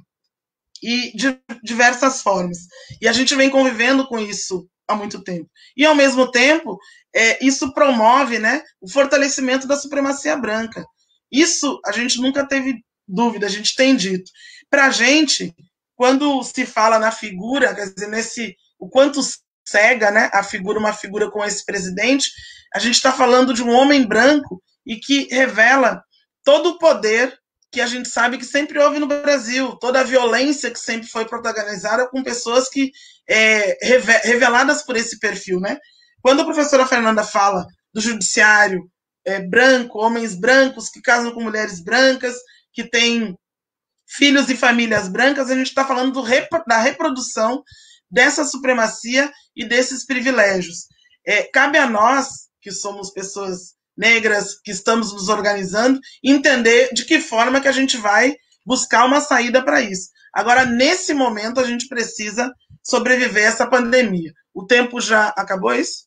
e de diversas formas. E a gente vem convivendo com isso há muito tempo. E, ao mesmo tempo, isso promove, né, o fortalecimento da supremacia branca. Isso a gente nunca teve dúvida, a gente tem dito. Para a gente, quando se fala na figura, quer dizer, o quanto cega, né, uma figura com esse presidente, a gente está falando de um homem branco e que revela todo o poder que a gente sabe que sempre houve no Brasil, toda a violência que sempre foi protagonizada com pessoas que reveladas por esse perfil, né? Quando a professora Fernanda fala do judiciário branco, homens brancos que casam com mulheres brancas, que têm filhos e famílias brancas, a gente está falando da reprodução dessa supremacia e desses privilégios. Cabe a nós, que somos pessoas negras, que estamos nos organizando, entender de que forma que a gente vai buscar uma saída para isso. Agora, nesse momento, a gente precisa sobreviver a essa pandemia. O tempo já acabou, isso?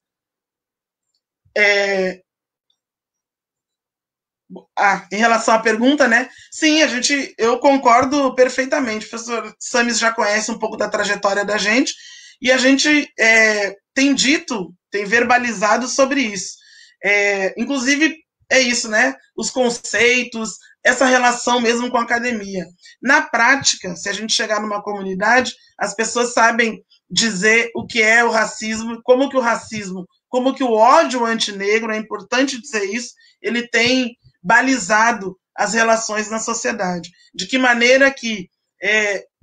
Em relação à pergunta, né? Sim, eu concordo perfeitamente. O professor Samis já conhece um pouco da trajetória da gente, e a gente tem dito, tem verbalizado sobre isso. Inclusive, é isso, né? Os conceitos, essa relação mesmo com a academia. Na prática, se a gente chegar numa comunidade, as pessoas sabem dizer o que é o racismo, como que o ódio antinegro, é importante dizer isso, ele tem balizado as relações na sociedade. De que maneira que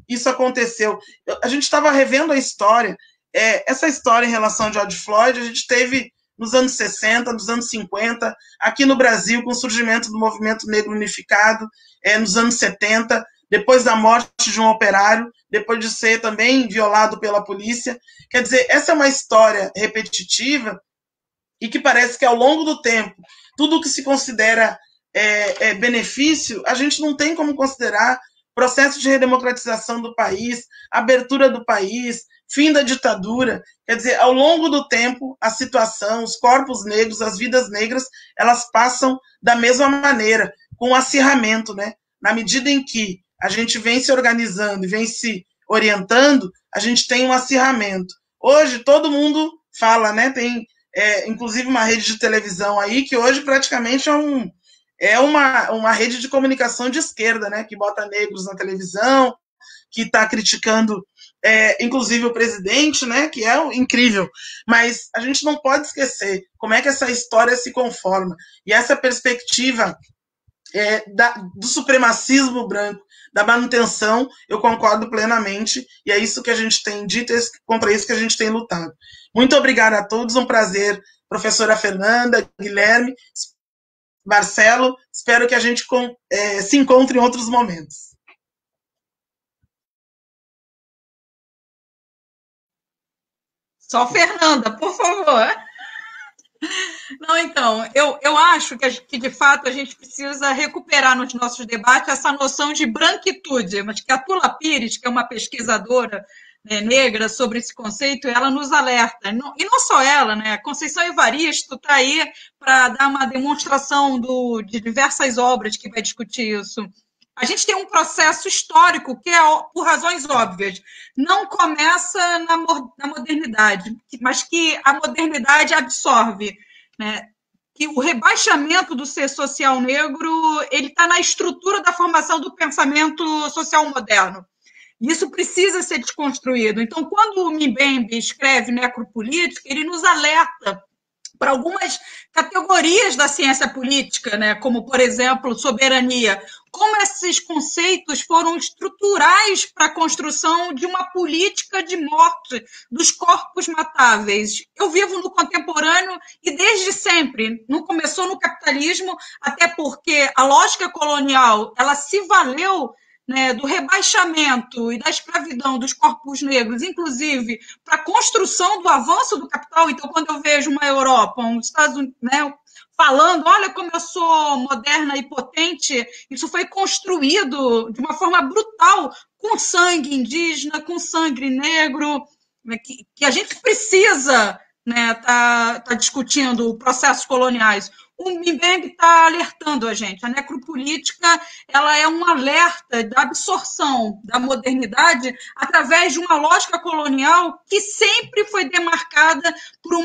isso aconteceu? A gente estava revendo a história, essa história em relação ao George Floyd, a gente teve nos anos 60, nos anos 50, aqui no Brasil, com o surgimento do movimento negro unificado, nos anos 70, depois da morte de um operário, depois de ser também violado pela polícia. Quer dizer, essa é uma história repetitiva e que parece que, ao longo do tempo, tudo que se considera benefício, a gente não tem como considerar processo de redemocratização do país, abertura do país, fim da ditadura. Quer dizer, ao longo do tempo, a situação, os corpos negros, as vidas negras, elas passam da mesma maneira, com um acirramento, né? Na medida em que a gente vem se organizando e vem se orientando, a gente tem um acirramento. Hoje, todo mundo fala, né? Tem, inclusive, uma rede de televisão aí, que hoje praticamente é uma rede de comunicação de esquerda, né? Que bota negros na televisão, que está criticando inclusive o presidente, né, que é incrível, mas a gente não pode esquecer como é que essa história se conforma, e essa perspectiva do supremacismo branco, da manutenção, eu concordo plenamente, e é isso que a gente tem dito, contra isso que a gente tem lutado. Muito obrigada a todos, um prazer, professora Fernanda, Guilherme, Marcelo, espero que a gente se encontre em outros momentos. Só Fernanda, por favor. Não, então, eu acho que, de fato, a gente precisa recuperar nos nossos debates essa noção de branquitude, mas que a Tula Pires, que é uma pesquisadora negra sobre esse conceito, ela nos alerta. E não só ela, né? A Conceição Evaristo está aí para dar uma demonstração de diversas obras que vai discutir isso. A gente tem um processo histórico que por razões óbvias, não começa na modernidade, mas que a modernidade absorve, né? Que o rebaixamento do ser social negro ele está na estrutura da formação do pensamento social moderno. E isso precisa ser desconstruído. Então, quando o Mbembe escreve Necropolítica, ele nos alerta para algumas categorias da ciência política, né, como, por exemplo, soberania, como esses conceitos foram estruturais para a construção de uma política de morte dos corpos matáveis. Eu vivo no contemporâneo e desde sempre, não começou no capitalismo, até porque a lógica colonial ela se valeu né, do rebaixamento e da escravidão dos corpos negros, inclusive para a construção do avanço do capital. Então, quando eu vejo uma Europa, uns Estados Unidos, né, falando, olha como eu sou moderna e potente, isso foi construído de uma forma brutal, com sangue indígena, com sangue negro, né, que a gente precisa, né, tá discutindo processos coloniais. O Mbembe está alertando a gente. A necropolítica, ela é um alerta da absorção da modernidade através de uma lógica colonial que sempre foi demarcada por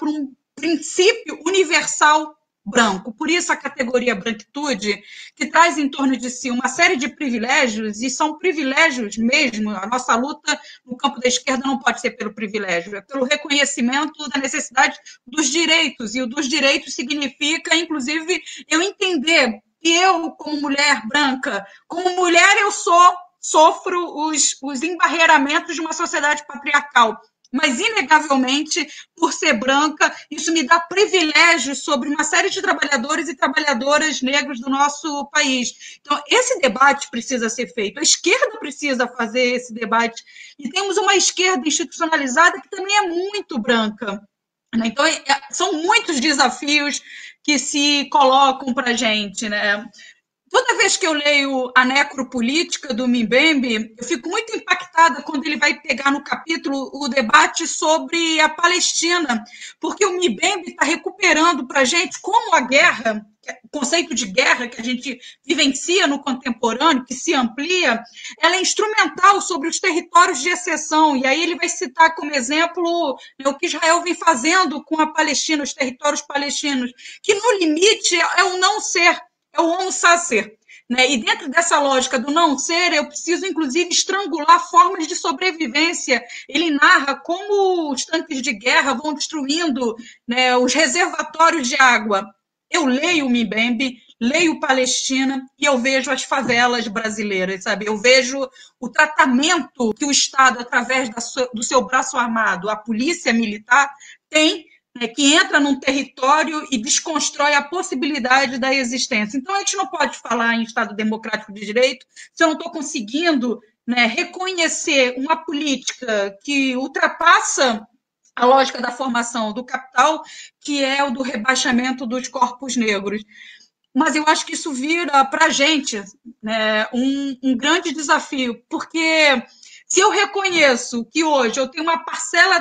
um princípio universal branco. Por isso a categoria branquitude, que traz em torno de si uma série de privilégios, e são privilégios mesmo. A nossa luta no campo da esquerda não pode ser pelo privilégio, é pelo reconhecimento da necessidade dos direitos, e o dos direitos significa, inclusive, eu entender que eu, como mulher branca, como mulher eu sofro os embarreiramentos de uma sociedade patriarcal. Mas, inegavelmente, por ser branca, isso me dá privilégios sobre uma série de trabalhadores e trabalhadoras negros do nosso país. Então, esse debate precisa ser feito. A esquerda precisa fazer esse debate. E temos uma esquerda institucionalizada que também é muito branca. Então, são muitos desafios que se colocam para a gente, né? Toda vez que eu leio a necropolítica do Mbembe, eu fico muito impactada quando ele vai pegar no capítulo o debate sobre a Palestina, porque o Mbembe está recuperando para a gente como a guerra, o conceito de guerra que a gente vivencia no contemporâneo, que se amplia, ela é instrumental sobre os territórios de exceção, e aí ele vai citar como exemplo, né, o que Israel vem fazendo com a Palestina, os territórios palestinos, que no limite é o não ser, é o onça ser, né? E dentro dessa lógica do não ser, eu preciso, inclusive, estrangular formas de sobrevivência. Ele narra como os tanques de guerra vão destruindo, né, os reservatórios de água. Eu leio o Mbembe, leio Palestina e eu vejo as favelas brasileiras, sabe? Eu vejo o tratamento que o Estado, através do seu braço armado, a polícia militar, tem, que entra num território e desconstrói a possibilidade da existência. Então, a gente não pode falar em Estado democrático de direito se eu não estou conseguindo, né, reconhecer uma política que ultrapassa a lógica da formação do capital, que é o do rebaixamento dos corpos negros. Mas eu acho que isso vira para a gente, né, um grande desafio, porque se eu reconheço que hoje eu tenho uma parcela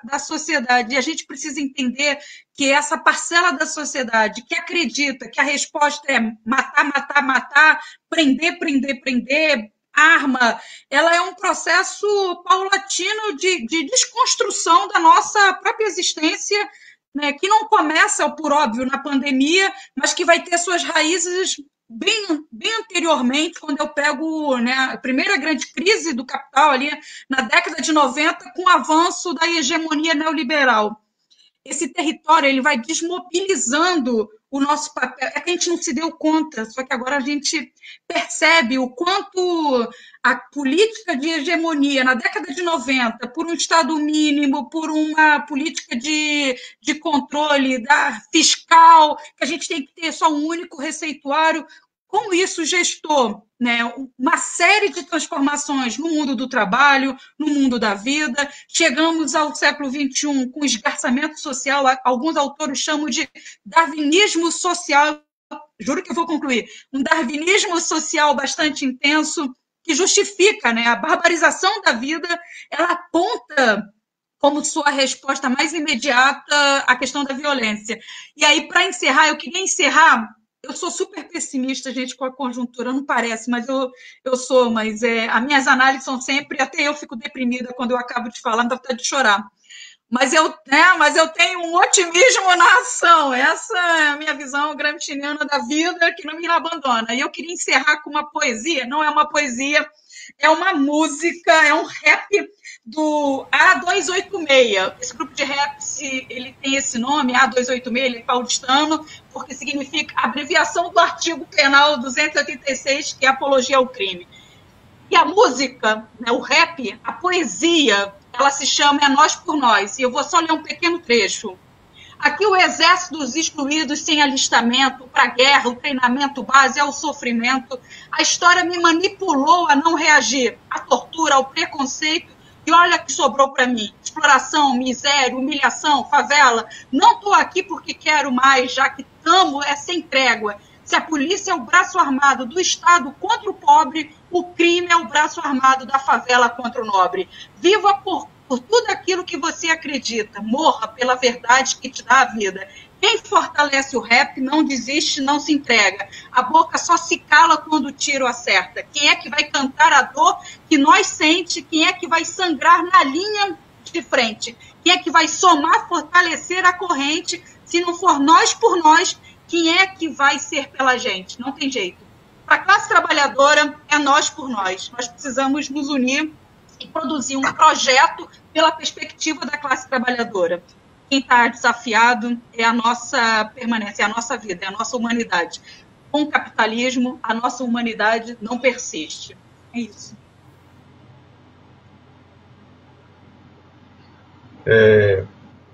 da sociedade e a gente precisa entender que essa parcela da sociedade que acredita que a resposta é matar, matar, matar, prender, prender, prender, arma, ela é um processo paulatino de desconstrução da nossa própria existência, né, que não começa, por óbvio, na pandemia, mas que vai ter suas raízes bem anteriormente, quando eu pego, né, a primeira grande crise do capital ali na década de 90, com o avanço da hegemonia neoliberal. Esse território ele vai desmobilizando o nosso papel. É que a gente não se deu conta, só que agora a gente percebe o quanto a política de hegemonia na década de 90, por um Estado mínimo, por uma política de controle fiscal, que a gente tem que ter só um único receituário, como isso gestou, né, uma série de transformações no mundo do trabalho, no mundo da vida. Chegamos ao século XXI com esgarçamento social, alguns autores chamam de darwinismo social, juro que eu vou concluir, um darwinismo social bastante intenso, que justifica, né, a barbarização da vida, ela aponta como sua resposta mais imediata à questão da violência. E aí, para encerrar, eu queria encerrar. Eu sou super pessimista, gente, com a conjuntura, não parece, mas eu sou, mas as minhas análises são sempre, até eu fico deprimida quando eu acabo de falar, me dá vontade de chorar. Mas eu tenho um otimismo na ação, essa é a minha visão gramsciana da vida, que não me abandona. E eu queria encerrar com uma poesia, não é uma poesia, é uma música, é um rap do A286. Esse grupo de rap, ele tem esse nome, A286, ele é paulistano, porque significa abreviação do artigo penal 286, que é apologia ao crime. E a música, né, o rap, a poesia, ela se chama É Nós por Nós. E eu vou só ler um pequeno trecho. Aqui o exército dos excluídos sem alistamento para a guerra, o treinamento base é o sofrimento. A história me manipulou a não reagir à tortura, ao preconceito. E olha o que sobrou para mim: exploração, miséria, humilhação, favela. Não estou aqui porque quero mais, já que amo é sem trégua. Se a polícia é o braço armado do Estado contra o pobre, o crime é o braço armado da favela contra o nobre. Viva por tudo aquilo que você acredita. Morra pela verdade que te dá a vida. Quem fortalece o rap não desiste, não se entrega. A boca só se cala quando o tiro acerta. Quem é que vai cantar a dor que nós sente? Quem é que vai sangrar na linha de frente? Quem é que vai somar, fortalecer a corrente? Se não for nós por nós, quem é que vai ser pela gente? Não tem jeito. Para a classe trabalhadora, é nós por nós. Nós precisamos nos unir e produzir um projeto pela perspectiva da classe trabalhadora. Quem está desafiado é a nossa permanência, é a nossa vida, é a nossa humanidade. Com o capitalismo, a nossa humanidade não persiste. É isso.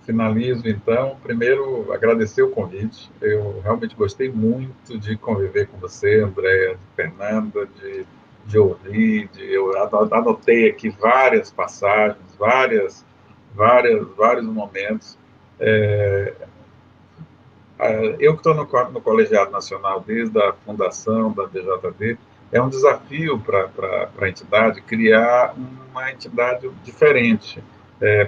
Finalizo, então. Primeiro, agradecer o convite. Eu realmente gostei muito de conviver com você, Andréa, de Fernanda, de ouvir. Eu anotei aqui várias passagens, vários momentos. Eu que estou no Colegiado Nacional desde a fundação da BJD, é um desafio para a entidade criar uma entidade diferente.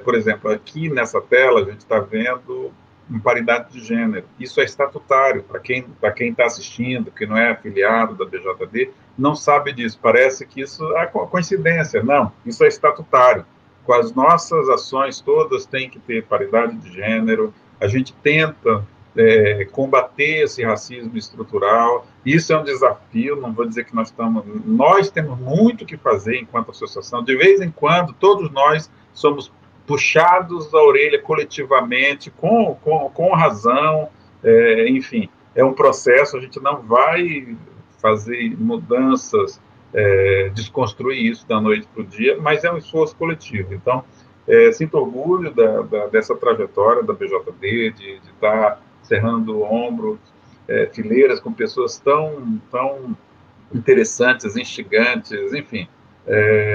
Por exemplo, aqui nessa tela a gente está vendo uma paridade de gênero. Isso é estatutário. Para quem está assistindo, que não é afiliado da BJD, não sabe disso. Parece que isso é coincidência. Não, isso é estatutário. Com as nossas ações todas tem que ter paridade de gênero. A gente tenta combater esse racismo estrutural. Isso é um desafio. Não vou dizer que nós temos muito que fazer enquanto associação. De vez em quando, todos nós somos puxados da orelha coletivamente, com razão, enfim, é um processo. A gente não vai fazer mudanças, desconstruir isso da noite para o dia, mas é um esforço coletivo. Então, sinto orgulho dessa trajetória da BJD, de estar cerrando o ombro, fileiras com pessoas tão interessantes, instigantes, enfim.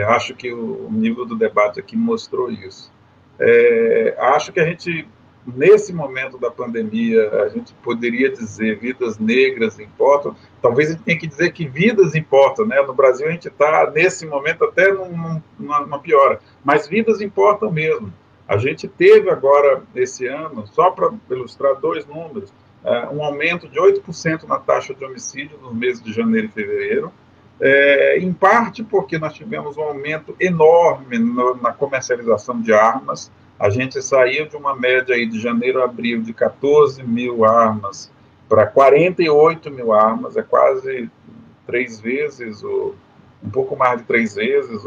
Acho que o nível do debate aqui mostrou isso. Acho que a gente, nesse momento da pandemia, a gente poderia dizer vidas negras importam. Talvez a gente tenha que dizer que vidas importam, né? No Brasil a gente está, nesse momento, até numa piora, mas vidas importam mesmo. A gente teve agora, esse ano, só para ilustrar dois números, um aumento de 8% na taxa de homicídio nos meses de janeiro e fevereiro, em parte porque nós tivemos um aumento enorme na comercialização de armas. A gente saiu de uma média aí de janeiro a abril de 14 mil armas para 48 mil armas, é quase 3 vezes, um pouco mais de 3 vezes,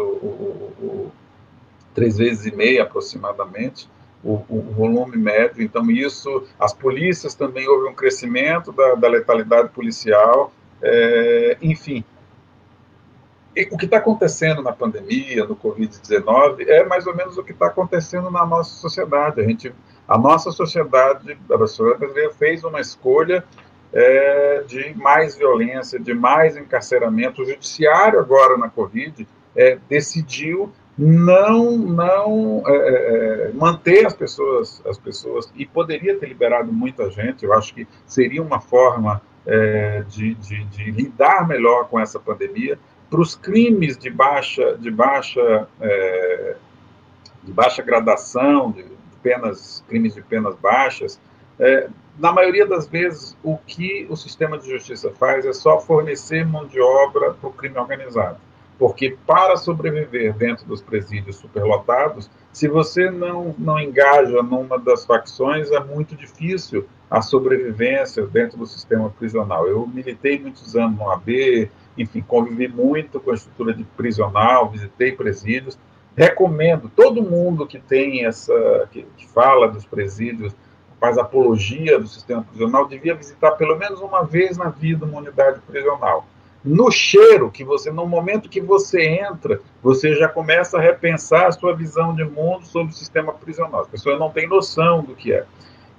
3 vezes e meia aproximadamente, o volume médio. Então isso, as polícias também, houve um crescimento da letalidade policial, enfim. O que está acontecendo na pandemia, no Covid-19, é mais ou menos o que está acontecendo na nossa sociedade. A nossa sociedade, a sociedade brasileira, fez uma escolha de mais violência, de mais encarceramento. O judiciário agora na Covid decidiu não manter as pessoas, e poderia ter liberado muita gente. Eu acho que seria uma forma de lidar melhor com essa pandemia. Para os crimes de baixa gradação, crimes de penas baixas, na maioria das vezes, o que o sistema de justiça faz é só fornecer mão de obra para o crime organizado. Porque para sobreviver dentro dos presídios superlotados, se você não engaja numa das facções, é muito difícil a sobrevivência dentro do sistema prisional. Eu militei muitos anos no AB, enfim, convivi muito com a estrutura de prisional, visitei presídios. Recomendo, todo mundo que tem que fala dos presídios, faz apologia do sistema prisional, devia visitar pelo menos uma vez na vida uma unidade prisional. No cheiro, no momento que você entra, você já começa a repensar a sua visão de mundo sobre o sistema prisional. As pessoas não têm noção do que é.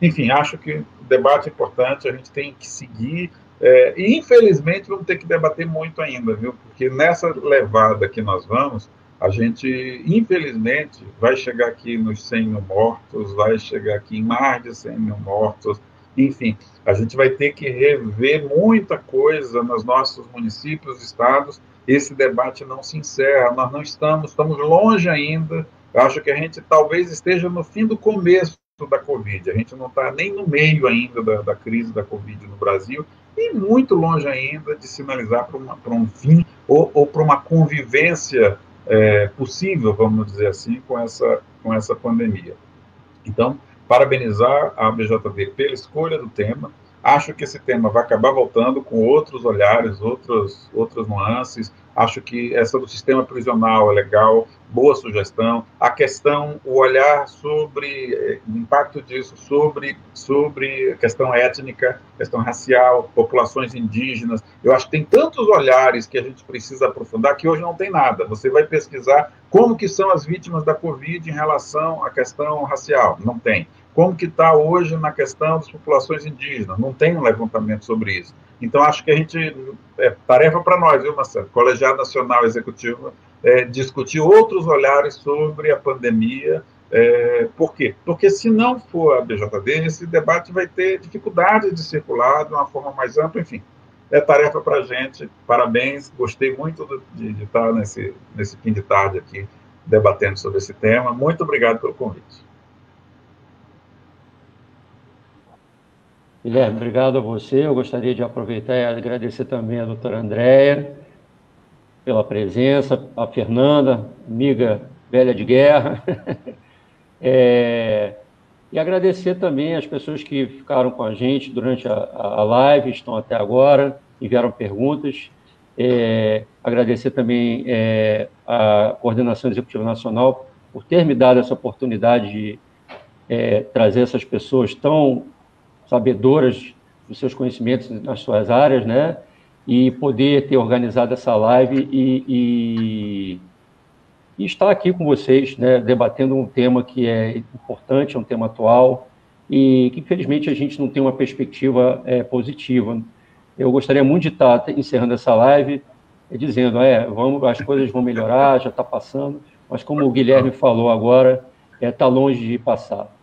Enfim, acho que o debate é importante, a gente tem que seguir, e infelizmente vamos ter que debater muito ainda, viu? Porque nessa levada que nós vamos, a gente, infelizmente, vai chegar aqui nos 100 mil mortos, vai chegar aqui em mais de 100 mil mortos, enfim, a gente vai ter que rever muita coisa nos nossos municípios, estados. Esse debate não se encerra, nós não estamos longe ainda. Eu acho que a gente talvez esteja no fim do começo da Covid, a gente não está nem no meio ainda da crise da Covid no Brasil, e muito longe ainda de sinalizar para um fim ou para uma convivência possível, vamos dizer assim, com essa pandemia. Então, parabenizar a BJD pela escolha do tema. Acho que esse tema vai acabar voltando com outros olhares, outras nuances. Acho que essa do sistema prisional é legal, boa sugestão. A questão, o olhar sobre o impacto disso sobre questão étnica, questão racial, populações indígenas. Eu acho que tem tantos olhares que a gente precisa aprofundar que hoje não tem nada. Você vai pesquisar como que são as vítimas da Covid em relação à questão racial? Não tem. Como que está hoje na questão das populações indígenas? Não tem um levantamento sobre isso. Então, acho que a gente... tarefa para nós, viu, Marcelo? Colegiado Nacional Executivo, discutir outros olhares sobre a pandemia. Por quê? Porque se não for a BJD, esse debate vai ter dificuldade de circular de uma forma mais ampla, enfim. É tarefa para a gente. Parabéns, gostei muito de estar nesse fim de tarde aqui, debatendo sobre esse tema. Muito obrigado pelo convite. Guilherme, obrigado a você. Eu gostaria de aproveitar e agradecer também a doutora Andréia pela presença, a Fernanda, amiga velha de guerra, e agradecer também as pessoas que ficaram com a gente durante a live, estão até agora, enviaram perguntas. Agradecer também a Coordenação Executiva Nacional por ter me dado essa oportunidade de trazer essas pessoas tão sabedoras dos seus conhecimentos nas suas áreas, né? E poder ter organizado essa live e estar aqui com vocês, né, debatendo um tema que é importante, é um tema atual, e que, infelizmente, a gente não tem uma perspectiva positiva. Eu gostaria muito de estar encerrando essa live dizendo, as coisas vão melhorar, já está passando, mas como o Guilherme falou agora, está longe de passar.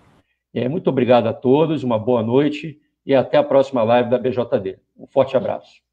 Muito obrigado a todos, uma boa noite e até a próxima live da BJD. Um forte abraço.